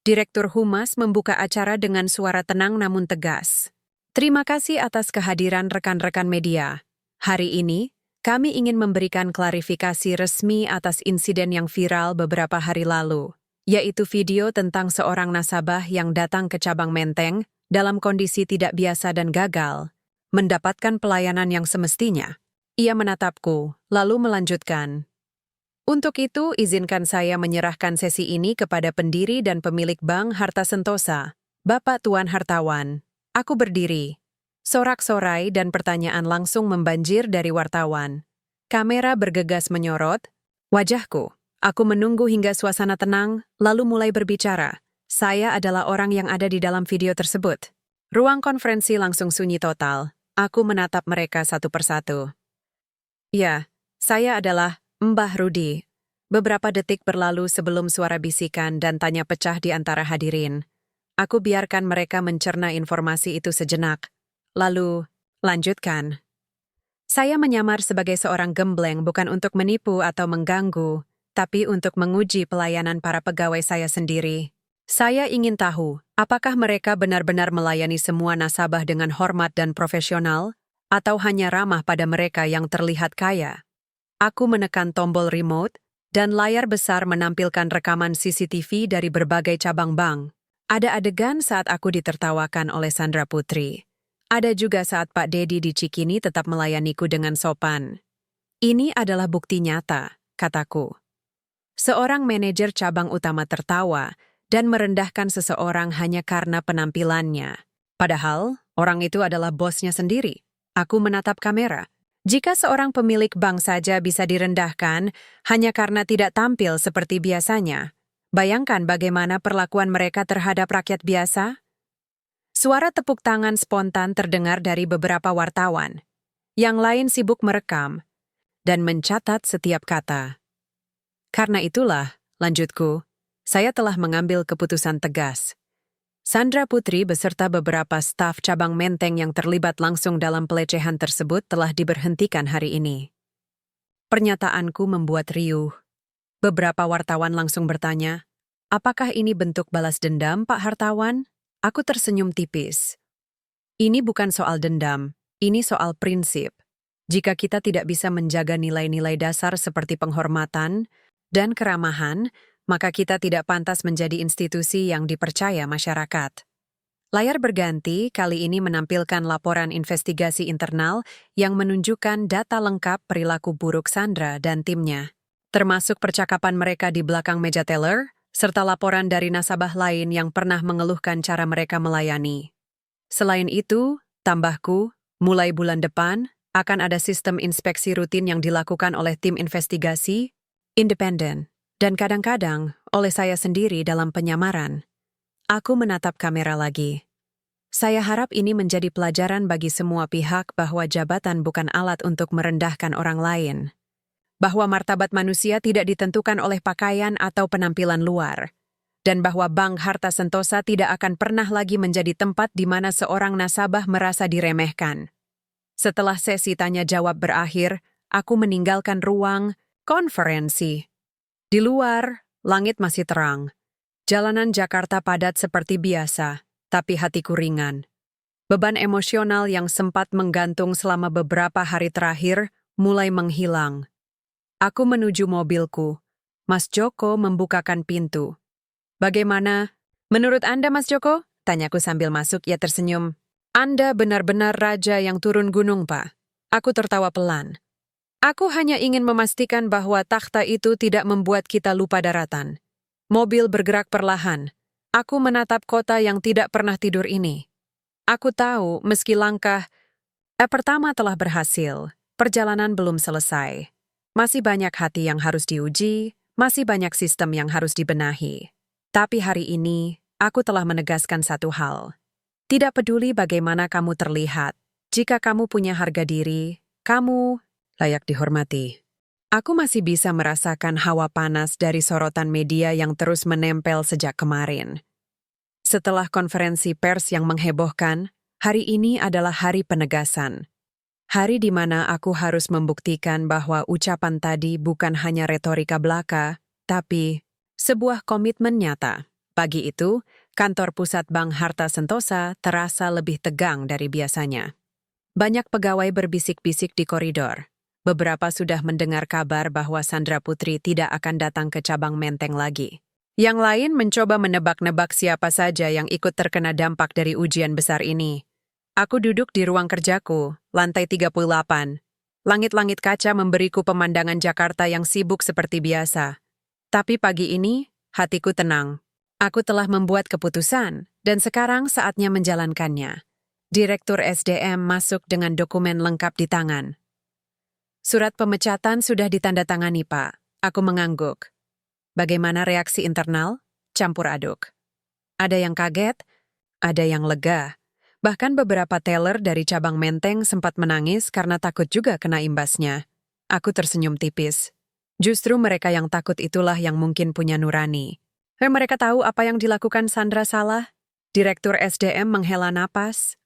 Direktur Humas membuka acara dengan suara tenang namun tegas. Terima kasih atas kehadiran rekan-rekan media. Hari ini, kami ingin memberikan klarifikasi resmi atas insiden yang viral beberapa hari lalu, yaitu video tentang seorang nasabah yang datang ke cabang Menteng dalam kondisi tidak biasa dan gagal, mendapatkan pelayanan yang semestinya. Ia menatapku, lalu melanjutkan. Untuk itu, izinkan saya menyerahkan sesi ini kepada pendiri dan pemilik Bank Harta Sentosa, Bapak Tuan Hartawan. Aku berdiri. Sorak-sorai dan pertanyaan langsung membanjir dari wartawan. Kamera bergegas menyorot. Wajahku. Aku menunggu hingga suasana tenang, lalu mulai berbicara. Saya adalah orang yang ada di dalam video tersebut. Ruang konferensi langsung sunyi total. Aku menatap mereka satu persatu. Ya, saya adalah Mbah Rudi. Beberapa detik berlalu sebelum suara bisikan dan tanya pecah di antara hadirin. Aku biarkan mereka mencerna informasi itu sejenak. Lalu, lanjutkan. Saya menyamar sebagai seorang gembleng bukan untuk menipu atau mengganggu, tapi untuk menguji pelayanan para pegawai saya sendiri. Saya ingin tahu, apakah mereka benar-benar melayani semua nasabah dengan hormat dan profesional, atau hanya ramah pada mereka yang terlihat kaya. Aku menekan tombol remote, dan layar besar menampilkan rekaman CCTV dari berbagai cabang bank. Ada adegan saat aku ditertawakan oleh Sandra Putri. Ada juga saat Pak Dedi di Cikini tetap melayaniku dengan sopan. Ini adalah bukti nyata, kataku. Seorang manajer cabang utama tertawa dan merendahkan seseorang hanya karena penampilannya. Padahal, orang itu adalah bosnya sendiri. Aku menatap kamera. Jika seorang pemilik bank saja bisa direndahkan hanya karena tidak tampil seperti biasanya, bayangkan bagaimana perlakuan mereka terhadap rakyat biasa? Suara tepuk tangan spontan terdengar dari beberapa wartawan. Yang lain sibuk merekam dan mencatat setiap kata. Karena itulah, lanjutku, saya telah mengambil keputusan tegas. Sandra Putri beserta beberapa staf cabang Menteng yang terlibat langsung dalam pelecehan tersebut telah diberhentikan hari ini. Pernyataanku membuat riuh. Beberapa wartawan langsung bertanya, apakah ini bentuk balas dendam, Pak Hartawan? Aku tersenyum tipis. Ini bukan soal dendam, ini soal prinsip. Jika kita tidak bisa menjaga nilai-nilai dasar seperti penghormatan dan keramahan, maka kita tidak pantas menjadi institusi yang dipercaya masyarakat. Layar berganti kali ini menampilkan laporan investigasi internal yang menunjukkan data lengkap perilaku buruk Sandra dan timnya, termasuk percakapan mereka di belakang meja teller, serta laporan dari nasabah lain yang pernah mengeluhkan cara mereka melayani. Selain itu, tambahku, mulai bulan depan, akan ada sistem inspeksi rutin yang dilakukan oleh tim investigasi, independen, dan kadang-kadang oleh saya sendiri dalam penyamaran. Aku menatap kamera lagi. Saya harap ini menjadi pelajaran bagi semua pihak bahwa jabatan bukan alat untuk merendahkan orang lain. Bahwa martabat manusia tidak ditentukan oleh pakaian atau penampilan luar, dan bahwa Bank Harta Sentosa tidak akan pernah lagi menjadi tempat di mana seorang nasabah merasa diremehkan. Setelah sesi tanya-jawab berakhir, aku meninggalkan ruang konferensi. Di luar, langit masih terang. Jalanan Jakarta padat seperti biasa, tapi hatiku ringan. Beban emosional yang sempat menggantung selama beberapa hari terakhir mulai menghilang. Aku menuju mobilku. Mas Joko membukakan pintu. Bagaimana? Menurut Anda, Mas Joko? Tanyaku sambil masuk, ia tersenyum. Anda benar-benar raja yang turun gunung, Pak. Aku tertawa pelan. Aku hanya ingin memastikan bahwa takhta itu tidak membuat kita lupa daratan. Mobil bergerak perlahan. Aku menatap kota yang tidak pernah tidur ini. Aku tahu meski langkah pertama telah berhasil, perjalanan belum selesai. Masih banyak hati yang harus diuji, masih banyak sistem yang harus dibenahi. Tapi hari ini, aku telah menegaskan satu hal. Tidak peduli bagaimana kamu terlihat, jika kamu punya harga diri, kamu layak dihormati. Aku masih bisa merasakan hawa panas dari sorotan media yang terus menempel sejak kemarin. Setelah konferensi pers yang menghebohkan, hari ini adalah hari penegasan. Hari di mana aku harus membuktikan bahwa ucapan tadi bukan hanya retorika belaka, tapi sebuah komitmen nyata. Pagi itu, kantor pusat Bank Harta Sentosa terasa lebih tegang dari biasanya. Banyak pegawai berbisik-bisik di koridor. Beberapa sudah mendengar kabar bahwa Sandra Putri tidak akan datang ke cabang Menteng lagi. Yang lain mencoba menebak-nebak siapa saja yang ikut terkena dampak dari ujian besar ini. Aku duduk di ruang kerjaku, lantai 38. Langit-langit kaca memberiku pemandangan Jakarta yang sibuk seperti biasa. Tapi pagi ini, hatiku tenang. Aku telah membuat keputusan, dan sekarang saatnya menjalankannya. Direktur SDM masuk dengan dokumen lengkap di tangan. Surat pemecatan sudah ditandatangani, Pak. Aku mengangguk. Bagaimana reaksi internal? Campur aduk. Ada yang kaget, ada yang lega. Bahkan beberapa teller dari cabang Menteng sempat menangis karena takut juga kena imbasnya. Aku tersenyum tipis. Justru mereka yang takut itulah yang mungkin punya nurani. Mereka tahu apa yang dilakukan Sandra salah. Direktur SDM menghela napas.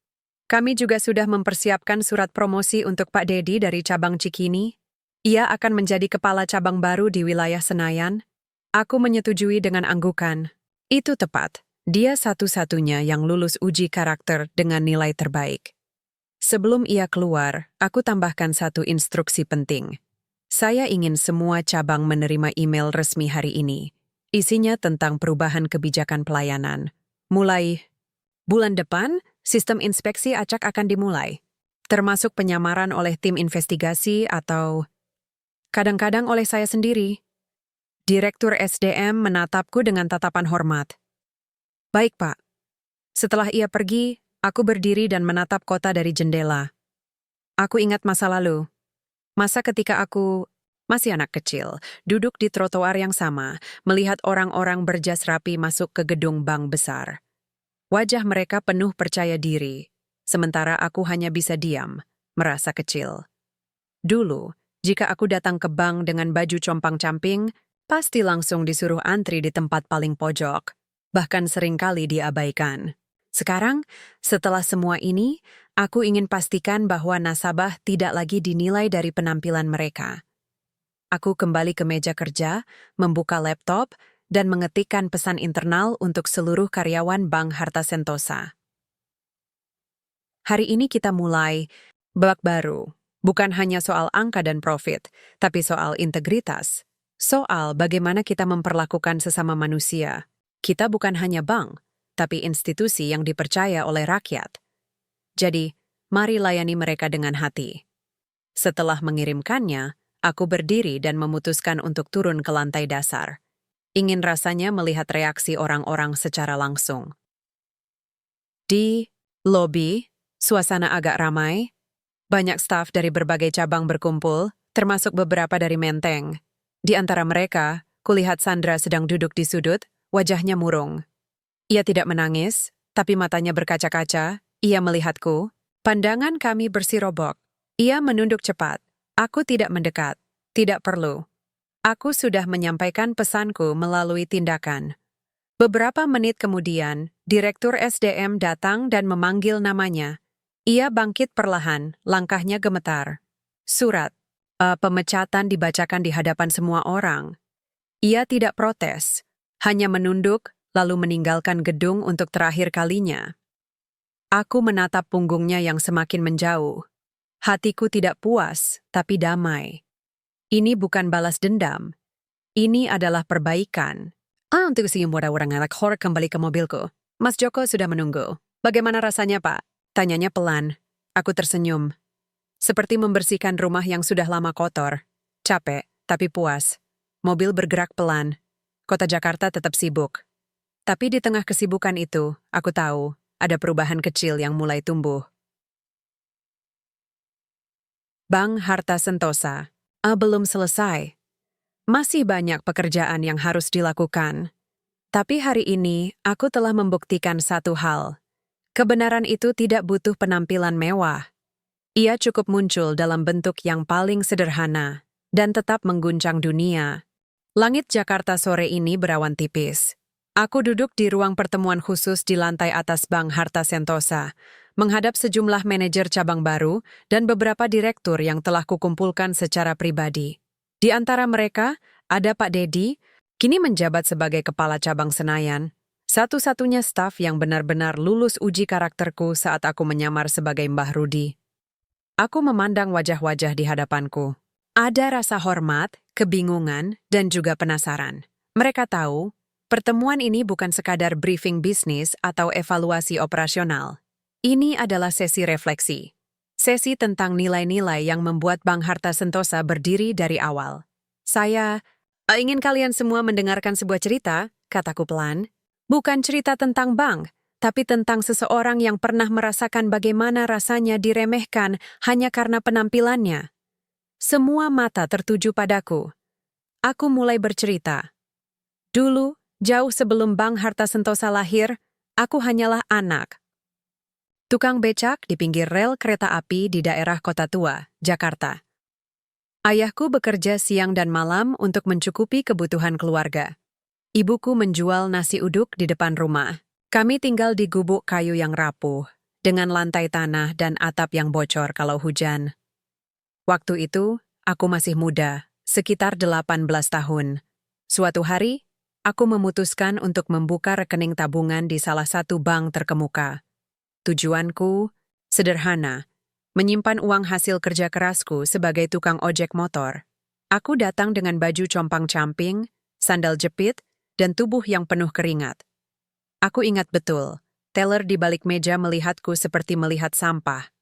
Kami juga sudah mempersiapkan surat promosi untuk Pak Dedi dari cabang Cikini. Ia akan menjadi kepala cabang baru di wilayah Senayan. Aku menyetujui dengan anggukan. Itu tepat. Dia satu-satunya yang lulus uji karakter dengan nilai terbaik. Sebelum ia keluar, aku tambahkan satu instruksi penting. Saya ingin semua cabang menerima email resmi hari ini. Isinya tentang perubahan kebijakan pelayanan. Mulai bulan depan, sistem inspeksi acak akan dimulai. Termasuk penyamaran oleh tim investigasi atau kadang-kadang oleh saya sendiri. Direktur SDM menatapku dengan tatapan hormat. Baik, Pak. Setelah ia pergi, aku berdiri dan menatap kota dari jendela. Aku ingat masa lalu. Masa ketika aku masih anak kecil, duduk di trotoar yang sama, melihat orang-orang berjas rapi masuk ke gedung bank besar. Wajah mereka penuh percaya diri, sementara aku hanya bisa diam, merasa kecil. Dulu, jika aku datang ke bank dengan baju compang-camping, pasti langsung disuruh antri di tempat paling pojok. Bahkan seringkali diabaikan. Sekarang, setelah semua ini, aku ingin pastikan bahwa nasabah tidak lagi dinilai dari penampilan mereka. Aku kembali ke meja kerja, membuka laptop, dan mengetikkan pesan internal untuk seluruh karyawan Bank Harta Sentosa. Hari ini kita mulai babak baru. Bukan hanya soal angka dan profit, tapi soal integritas. Soal bagaimana kita memperlakukan sesama manusia. Kita bukan hanya bank, tapi institusi yang dipercaya oleh rakyat. Jadi, mari layani mereka dengan hati. Setelah mengirimkannya, aku berdiri dan memutuskan untuk turun ke lantai dasar. Ingin rasanya melihat reaksi orang-orang secara langsung. Di lobi, suasana agak ramai. Banyak staf dari berbagai cabang berkumpul, termasuk beberapa dari Menteng. Di antara mereka, kulihat Sandra sedang duduk di sudut, wajahnya murung. Ia tidak menangis, tapi matanya berkaca-kaca. Ia melihatku. Pandangan kami bersirobok. Ia menunduk cepat. Aku tidak mendekat. Tidak perlu. Aku sudah menyampaikan pesanku melalui tindakan. Beberapa menit kemudian, Direktur SDM datang dan memanggil namanya. Ia bangkit perlahan, langkahnya gemetar. Surat pemecatan dibacakan di hadapan semua orang. Ia tidak protes. Hanya menunduk, lalu meninggalkan gedung untuk terakhir kalinya. Aku menatap punggungnya yang semakin menjauh. Hatiku tidak puas, tapi damai. Ini bukan balas dendam. Ini adalah perbaikan. Untuk semua orang anak horor kembali ke mobilku. Mas Joko sudah menunggu. Bagaimana rasanya, Pak? Tanyanya pelan. Aku tersenyum. Seperti membersihkan rumah yang sudah lama kotor. Capek, tapi puas. Mobil bergerak pelan. Kota Jakarta tetap sibuk. Tapi di tengah kesibukan itu, aku tahu ada perubahan kecil yang mulai tumbuh. Bank Harta Sentosa. Belum selesai. Masih banyak pekerjaan yang harus dilakukan. Tapi hari ini, aku telah membuktikan satu hal. Kebenaran itu tidak butuh penampilan mewah. Ia cukup muncul dalam bentuk yang paling sederhana dan tetap mengguncang dunia. Langit Jakarta sore ini berawan tipis. Aku duduk di ruang pertemuan khusus di lantai atas Bank Harta Sentosa, menghadap sejumlah manajer cabang baru dan beberapa direktur yang telah kukumpulkan secara pribadi. Di antara mereka, ada Pak Dedi, kini menjabat sebagai Kepala Cabang Senayan, satu-satunya staf yang benar-benar lulus uji karakterku saat aku menyamar sebagai Mbah Rudi. Aku memandang wajah-wajah di hadapanku. Ada rasa hormat, kebingungan, dan juga penasaran. Mereka tahu, pertemuan ini bukan sekadar briefing bisnis atau evaluasi operasional. Ini adalah sesi refleksi. Sesi tentang nilai-nilai yang membuat Bank Harta Sentosa berdiri dari awal. Saya ingin kalian semua mendengarkan sebuah cerita, kataku pelan. Bukan cerita tentang bank, tapi tentang seseorang yang pernah merasakan bagaimana rasanya diremehkan hanya karena penampilannya. Semua mata tertuju padaku. Aku mulai bercerita. Dulu, jauh sebelum Bank Harta Sentosa lahir, aku hanyalah anak. Tukang becak di pinggir rel kereta api di daerah Kota Tua, Jakarta. Ayahku bekerja siang dan malam untuk mencukupi kebutuhan keluarga. Ibuku menjual nasi uduk di depan rumah. Kami tinggal di gubuk kayu yang rapuh, dengan lantai tanah dan atap yang bocor kalau hujan. Waktu itu, aku masih muda, sekitar 18 tahun. Suatu hari, aku memutuskan untuk membuka rekening tabungan di salah satu bank terkemuka. Tujuanku sederhana, menyimpan uang hasil kerja kerasku sebagai tukang ojek motor. Aku datang dengan baju compang-camping, sandal jepit, dan tubuh yang penuh keringat. Aku ingat betul, teller di balik meja melihatku seperti melihat sampah.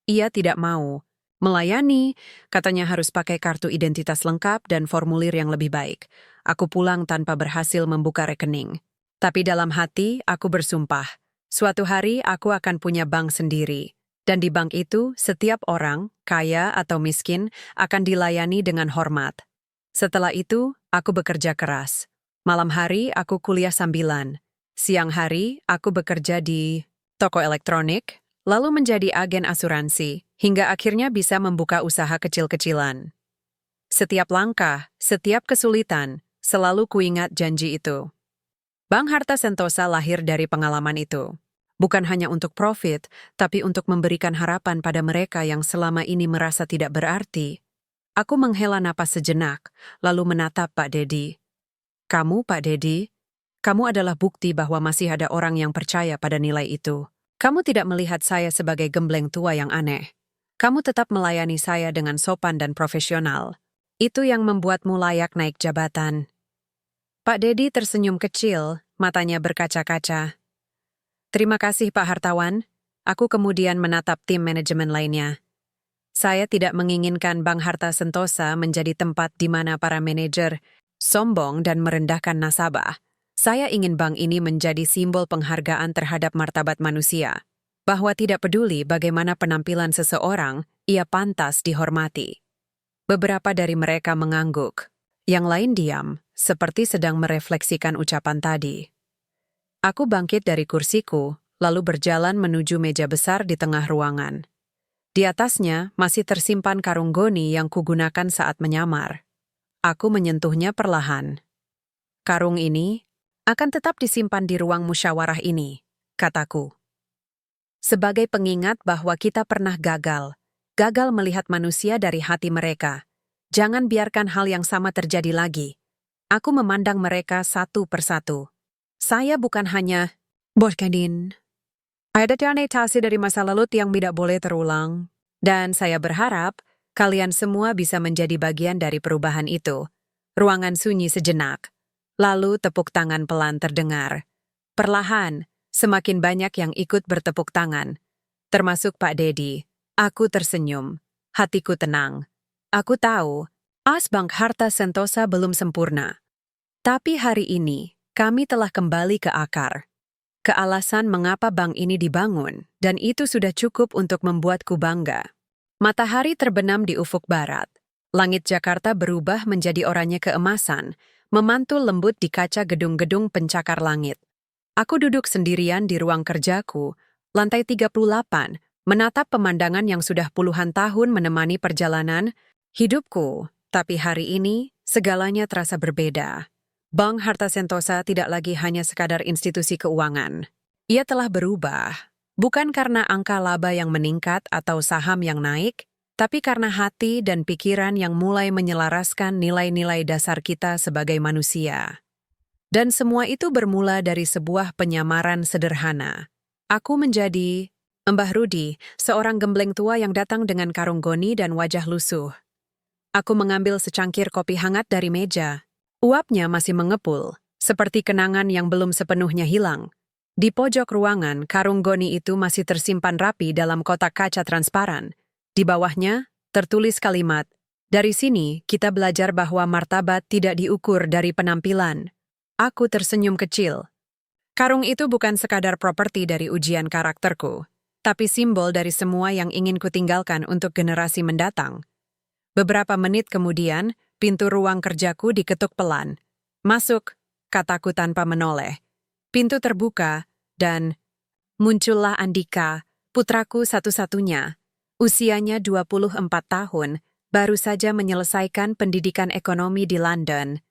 Ia tidak mau melayani, katanya harus pakai kartu identitas lengkap dan formulir yang lebih baik. Aku pulang tanpa berhasil membuka rekening. Tapi dalam hati, aku bersumpah. Suatu hari aku akan punya bank sendiri. Dan di bank itu, setiap orang, kaya atau miskin, akan dilayani dengan hormat. Setelah itu, aku bekerja keras. Malam hari, aku kuliah sambilan. Siang hari, aku bekerja di toko elektronik, lalu menjadi agen asuransi, hingga akhirnya bisa membuka usaha kecil-kecilan. Setiap langkah, setiap kesulitan, selalu kuingat janji itu. Bank Harta Sentosa lahir dari pengalaman itu. Bukan hanya untuk profit, tapi untuk memberikan harapan pada mereka yang selama ini merasa tidak berarti. Aku menghela napas sejenak, lalu menatap Pak Dedi. Kamu, Pak Dedi, kamu adalah bukti bahwa masih ada orang yang percaya pada nilai itu. Kamu tidak melihat saya sebagai gembleng tua yang aneh. Kamu tetap melayani saya dengan sopan dan profesional. Itu yang membuatmu layak naik jabatan. Pak Dedi tersenyum kecil, matanya berkaca-kaca. Terima kasih Pak Hartawan. Aku kemudian menatap tim manajemen lainnya. Saya tidak menginginkan Bank Harta Sentosa menjadi tempat di mana para manajer sombong dan merendahkan nasabah. Saya ingin bank ini menjadi simbol penghargaan terhadap martabat manusia. Bahwa tidak peduli bagaimana penampilan seseorang, ia pantas dihormati. Beberapa dari mereka mengangguk. Yang lain diam, seperti sedang merefleksikan ucapan tadi. Aku bangkit dari kursiku, lalu berjalan menuju meja besar di tengah ruangan. Di atasnya masih tersimpan karung goni yang kugunakan saat menyamar. Aku menyentuhnya perlahan. Karung ini akan tetap disimpan di ruang musyawarah ini, kataku. Sebagai pengingat bahwa kita pernah gagal melihat manusia dari hati mereka. Jangan biarkan hal yang sama terjadi lagi. Aku memandang mereka satu persatu. Saya bukan hanya Boskadin. Ada konotasi dari masa lalu yang tidak boleh terulang. Dan saya berharap kalian semua bisa menjadi bagian dari perubahan itu. Ruangan sunyi sejenak. Lalu tepuk tangan pelan terdengar. Perlahan, semakin banyak yang ikut bertepuk tangan. Termasuk Pak Dedi. Aku tersenyum. Hatiku tenang. Aku tahu, Bank Harta Sentosa belum sempurna. Tapi hari ini, Kami telah kembali ke akar. Ke alasan mengapa bank ini dibangun, dan itu sudah cukup untuk membuatku bangga. Matahari terbenam di ufuk barat. Langit Jakarta berubah menjadi oranye keemasan, memantul lembut di kaca gedung-gedung pencakar langit. Aku duduk sendirian di ruang kerjaku, lantai 38, menatap pemandangan yang sudah puluhan tahun menemani perjalanan hidupku. Tapi hari ini, segalanya terasa berbeda. Bank Harta Sentosa tidak lagi hanya sekadar institusi keuangan. Ia telah berubah, bukan karena angka laba yang meningkat atau saham yang naik, tapi karena hati dan pikiran yang mulai menyelaraskan nilai-nilai dasar kita sebagai manusia. Dan semua itu bermula dari sebuah penyamaran sederhana. Aku menjadi Mbah Rudi, seorang gembleng tua yang datang dengan karung goni dan wajah lusuh. Aku mengambil secangkir kopi hangat dari meja. Uapnya masih mengepul, seperti kenangan yang belum sepenuhnya hilang. Di pojok ruangan, karung goni itu masih tersimpan rapi dalam kotak kaca transparan. Di bawahnya, tertulis kalimat, "Dari sini, kita belajar bahwa martabat tidak diukur dari penampilan." Aku tersenyum kecil. Karung itu bukan sekadar properti dari ujian karakterku, tapi simbol dari semua yang ingin kutinggalkan untuk generasi mendatang. Beberapa menit kemudian, pintu ruang kerjaku diketuk pelan. "Masuk," kataku tanpa menoleh. Pintu terbuka, dan muncullah Andika, putraku satu-satunya. Usianya 24 tahun, baru saja menyelesaikan pendidikan ekonomi di London.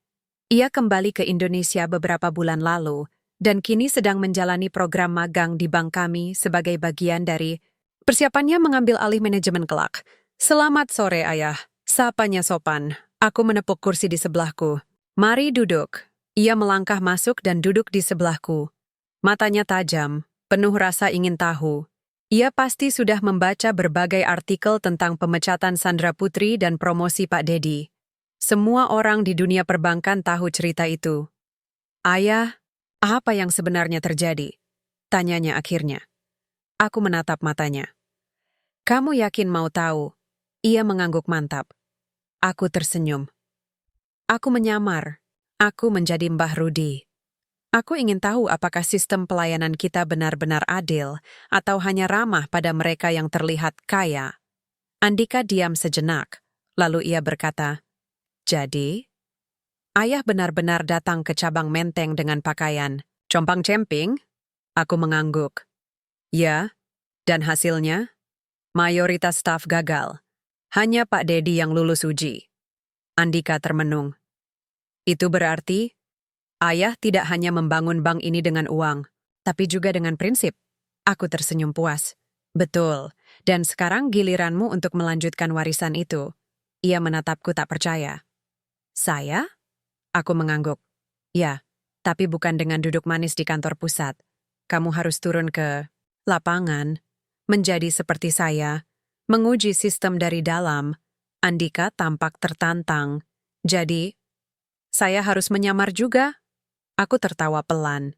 Ia kembali ke Indonesia beberapa bulan lalu, dan kini sedang menjalani program magang di bank kami sebagai bagian dari persiapannya mengambil alih manajemen kelak. "Selamat sore, Ayah," sapanya sopan. Aku menepuk kursi di sebelahku. "Mari duduk." Ia melangkah masuk dan duduk di sebelahku. Matanya tajam, penuh rasa ingin tahu. Ia pasti sudah membaca berbagai artikel tentang pemecatan Sandra Putri dan promosi Pak Dedi. Semua orang di dunia perbankan tahu cerita itu. "Ayah, apa yang sebenarnya terjadi?" tanyanya akhirnya. Aku menatap matanya. "Kamu yakin mau tahu?" Ia mengangguk mantap. Aku tersenyum. Aku menyamar. Aku menjadi Mbah Rudi. Aku ingin tahu apakah sistem pelayanan kita benar-benar adil atau hanya ramah pada mereka yang terlihat kaya. Andika diam sejenak, lalu ia berkata, "Jadi, Ayah benar-benar datang ke cabang Menteng dengan pakaian compang-camping?" Aku mengangguk. "Ya, dan hasilnya? Mayoritas staf gagal. Hanya Pak Dedi yang lulus uji." Andika termenung. "Itu berarti Ayah tidak hanya membangun bank ini dengan uang, tapi juga dengan prinsip." Aku tersenyum puas. "Betul, dan sekarang giliranmu untuk melanjutkan warisan itu." Ia menatapku tak percaya. "Saya?" Aku mengangguk. "Ya, tapi bukan dengan duduk manis di kantor pusat. Kamu harus turun ke lapangan, menjadi seperti saya, menguji sistem dari dalam." Andika tampak tertantang. "Jadi, saya harus menyamar juga?" Aku tertawa pelan.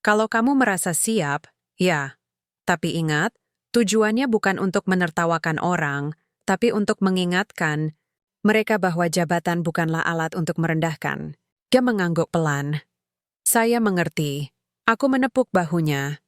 "Kalau kamu merasa siap, ya. Tapi ingat, tujuannya bukan untuk menertawakan orang, tapi untuk mengingatkan mereka bahwa jabatan bukanlah alat untuk merendahkan." Dia mengangguk pelan. "Saya mengerti." Aku menepuk bahunya.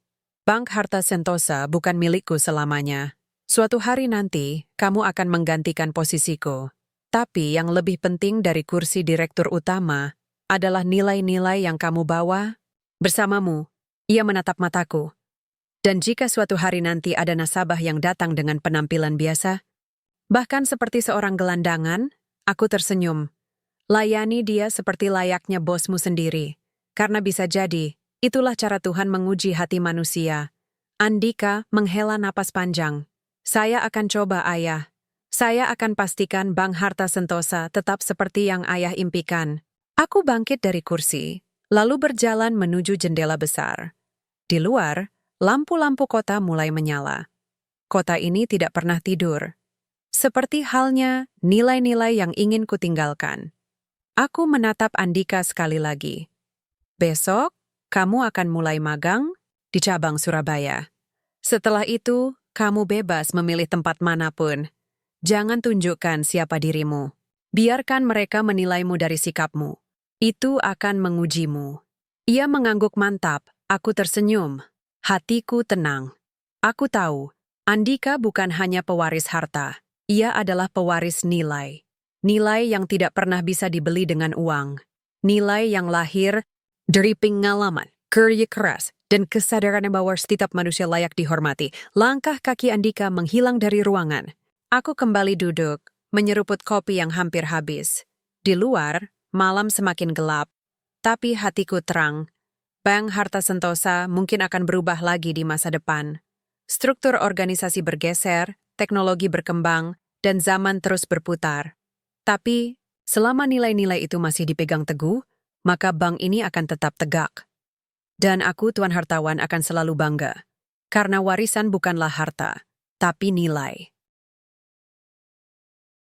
"Bank Harta Sentosa bukan milikku selamanya. Suatu hari nanti, kamu akan menggantikan posisiku. Tapi yang lebih penting dari kursi direktur utama adalah nilai-nilai yang kamu bawa bersamamu." Ia menatap mataku. "Dan jika suatu hari nanti ada nasabah yang datang dengan penampilan biasa, bahkan seperti seorang gelandangan," aku tersenyum. "Layani dia seperti layaknya bosmu sendiri. Karena bisa jadi, itulah cara Tuhan menguji hati manusia." Andika menghela napas panjang. "Saya akan coba, Ayah. Saya akan pastikan Bank Harta Sentosa tetap seperti yang Ayah impikan." Aku bangkit dari kursi, lalu berjalan menuju jendela besar. Di luar, lampu-lampu kota mulai menyala. Kota ini tidak pernah tidur. Seperti halnya nilai-nilai yang ingin kutinggalkan. Aku menatap Andika sekali lagi. "Besok, kamu akan mulai magang di cabang Surabaya. Setelah itu, kamu bebas memilih tempat manapun. Jangan tunjukkan siapa dirimu. Biarkan mereka menilaimu dari sikapmu. Itu akan mengujimu." Ia mengangguk mantap. Aku tersenyum. Hatiku tenang. Aku tahu, Andika bukan hanya pewaris harta. Ia adalah pewaris nilai. Nilai yang tidak pernah bisa dibeli dengan uang. Nilai yang lahir dari pengalaman, kerja keras, dan kesadaran bahwa setiap manusia layak dihormati. Langkah kaki Andika menghilang dari ruangan. Aku kembali duduk, menyeruput kopi yang hampir habis. Di luar, malam semakin gelap, tapi hatiku terang. Bank Harta Sentosa mungkin akan berubah lagi di masa depan. Struktur organisasi bergeser, teknologi berkembang, dan zaman terus berputar. Tapi, selama nilai-nilai itu masih dipegang teguh, maka bank ini akan tetap tegak. Dan aku, Tuan Hartawan, akan selalu bangga. Karena warisan bukanlah harta, tapi nilai.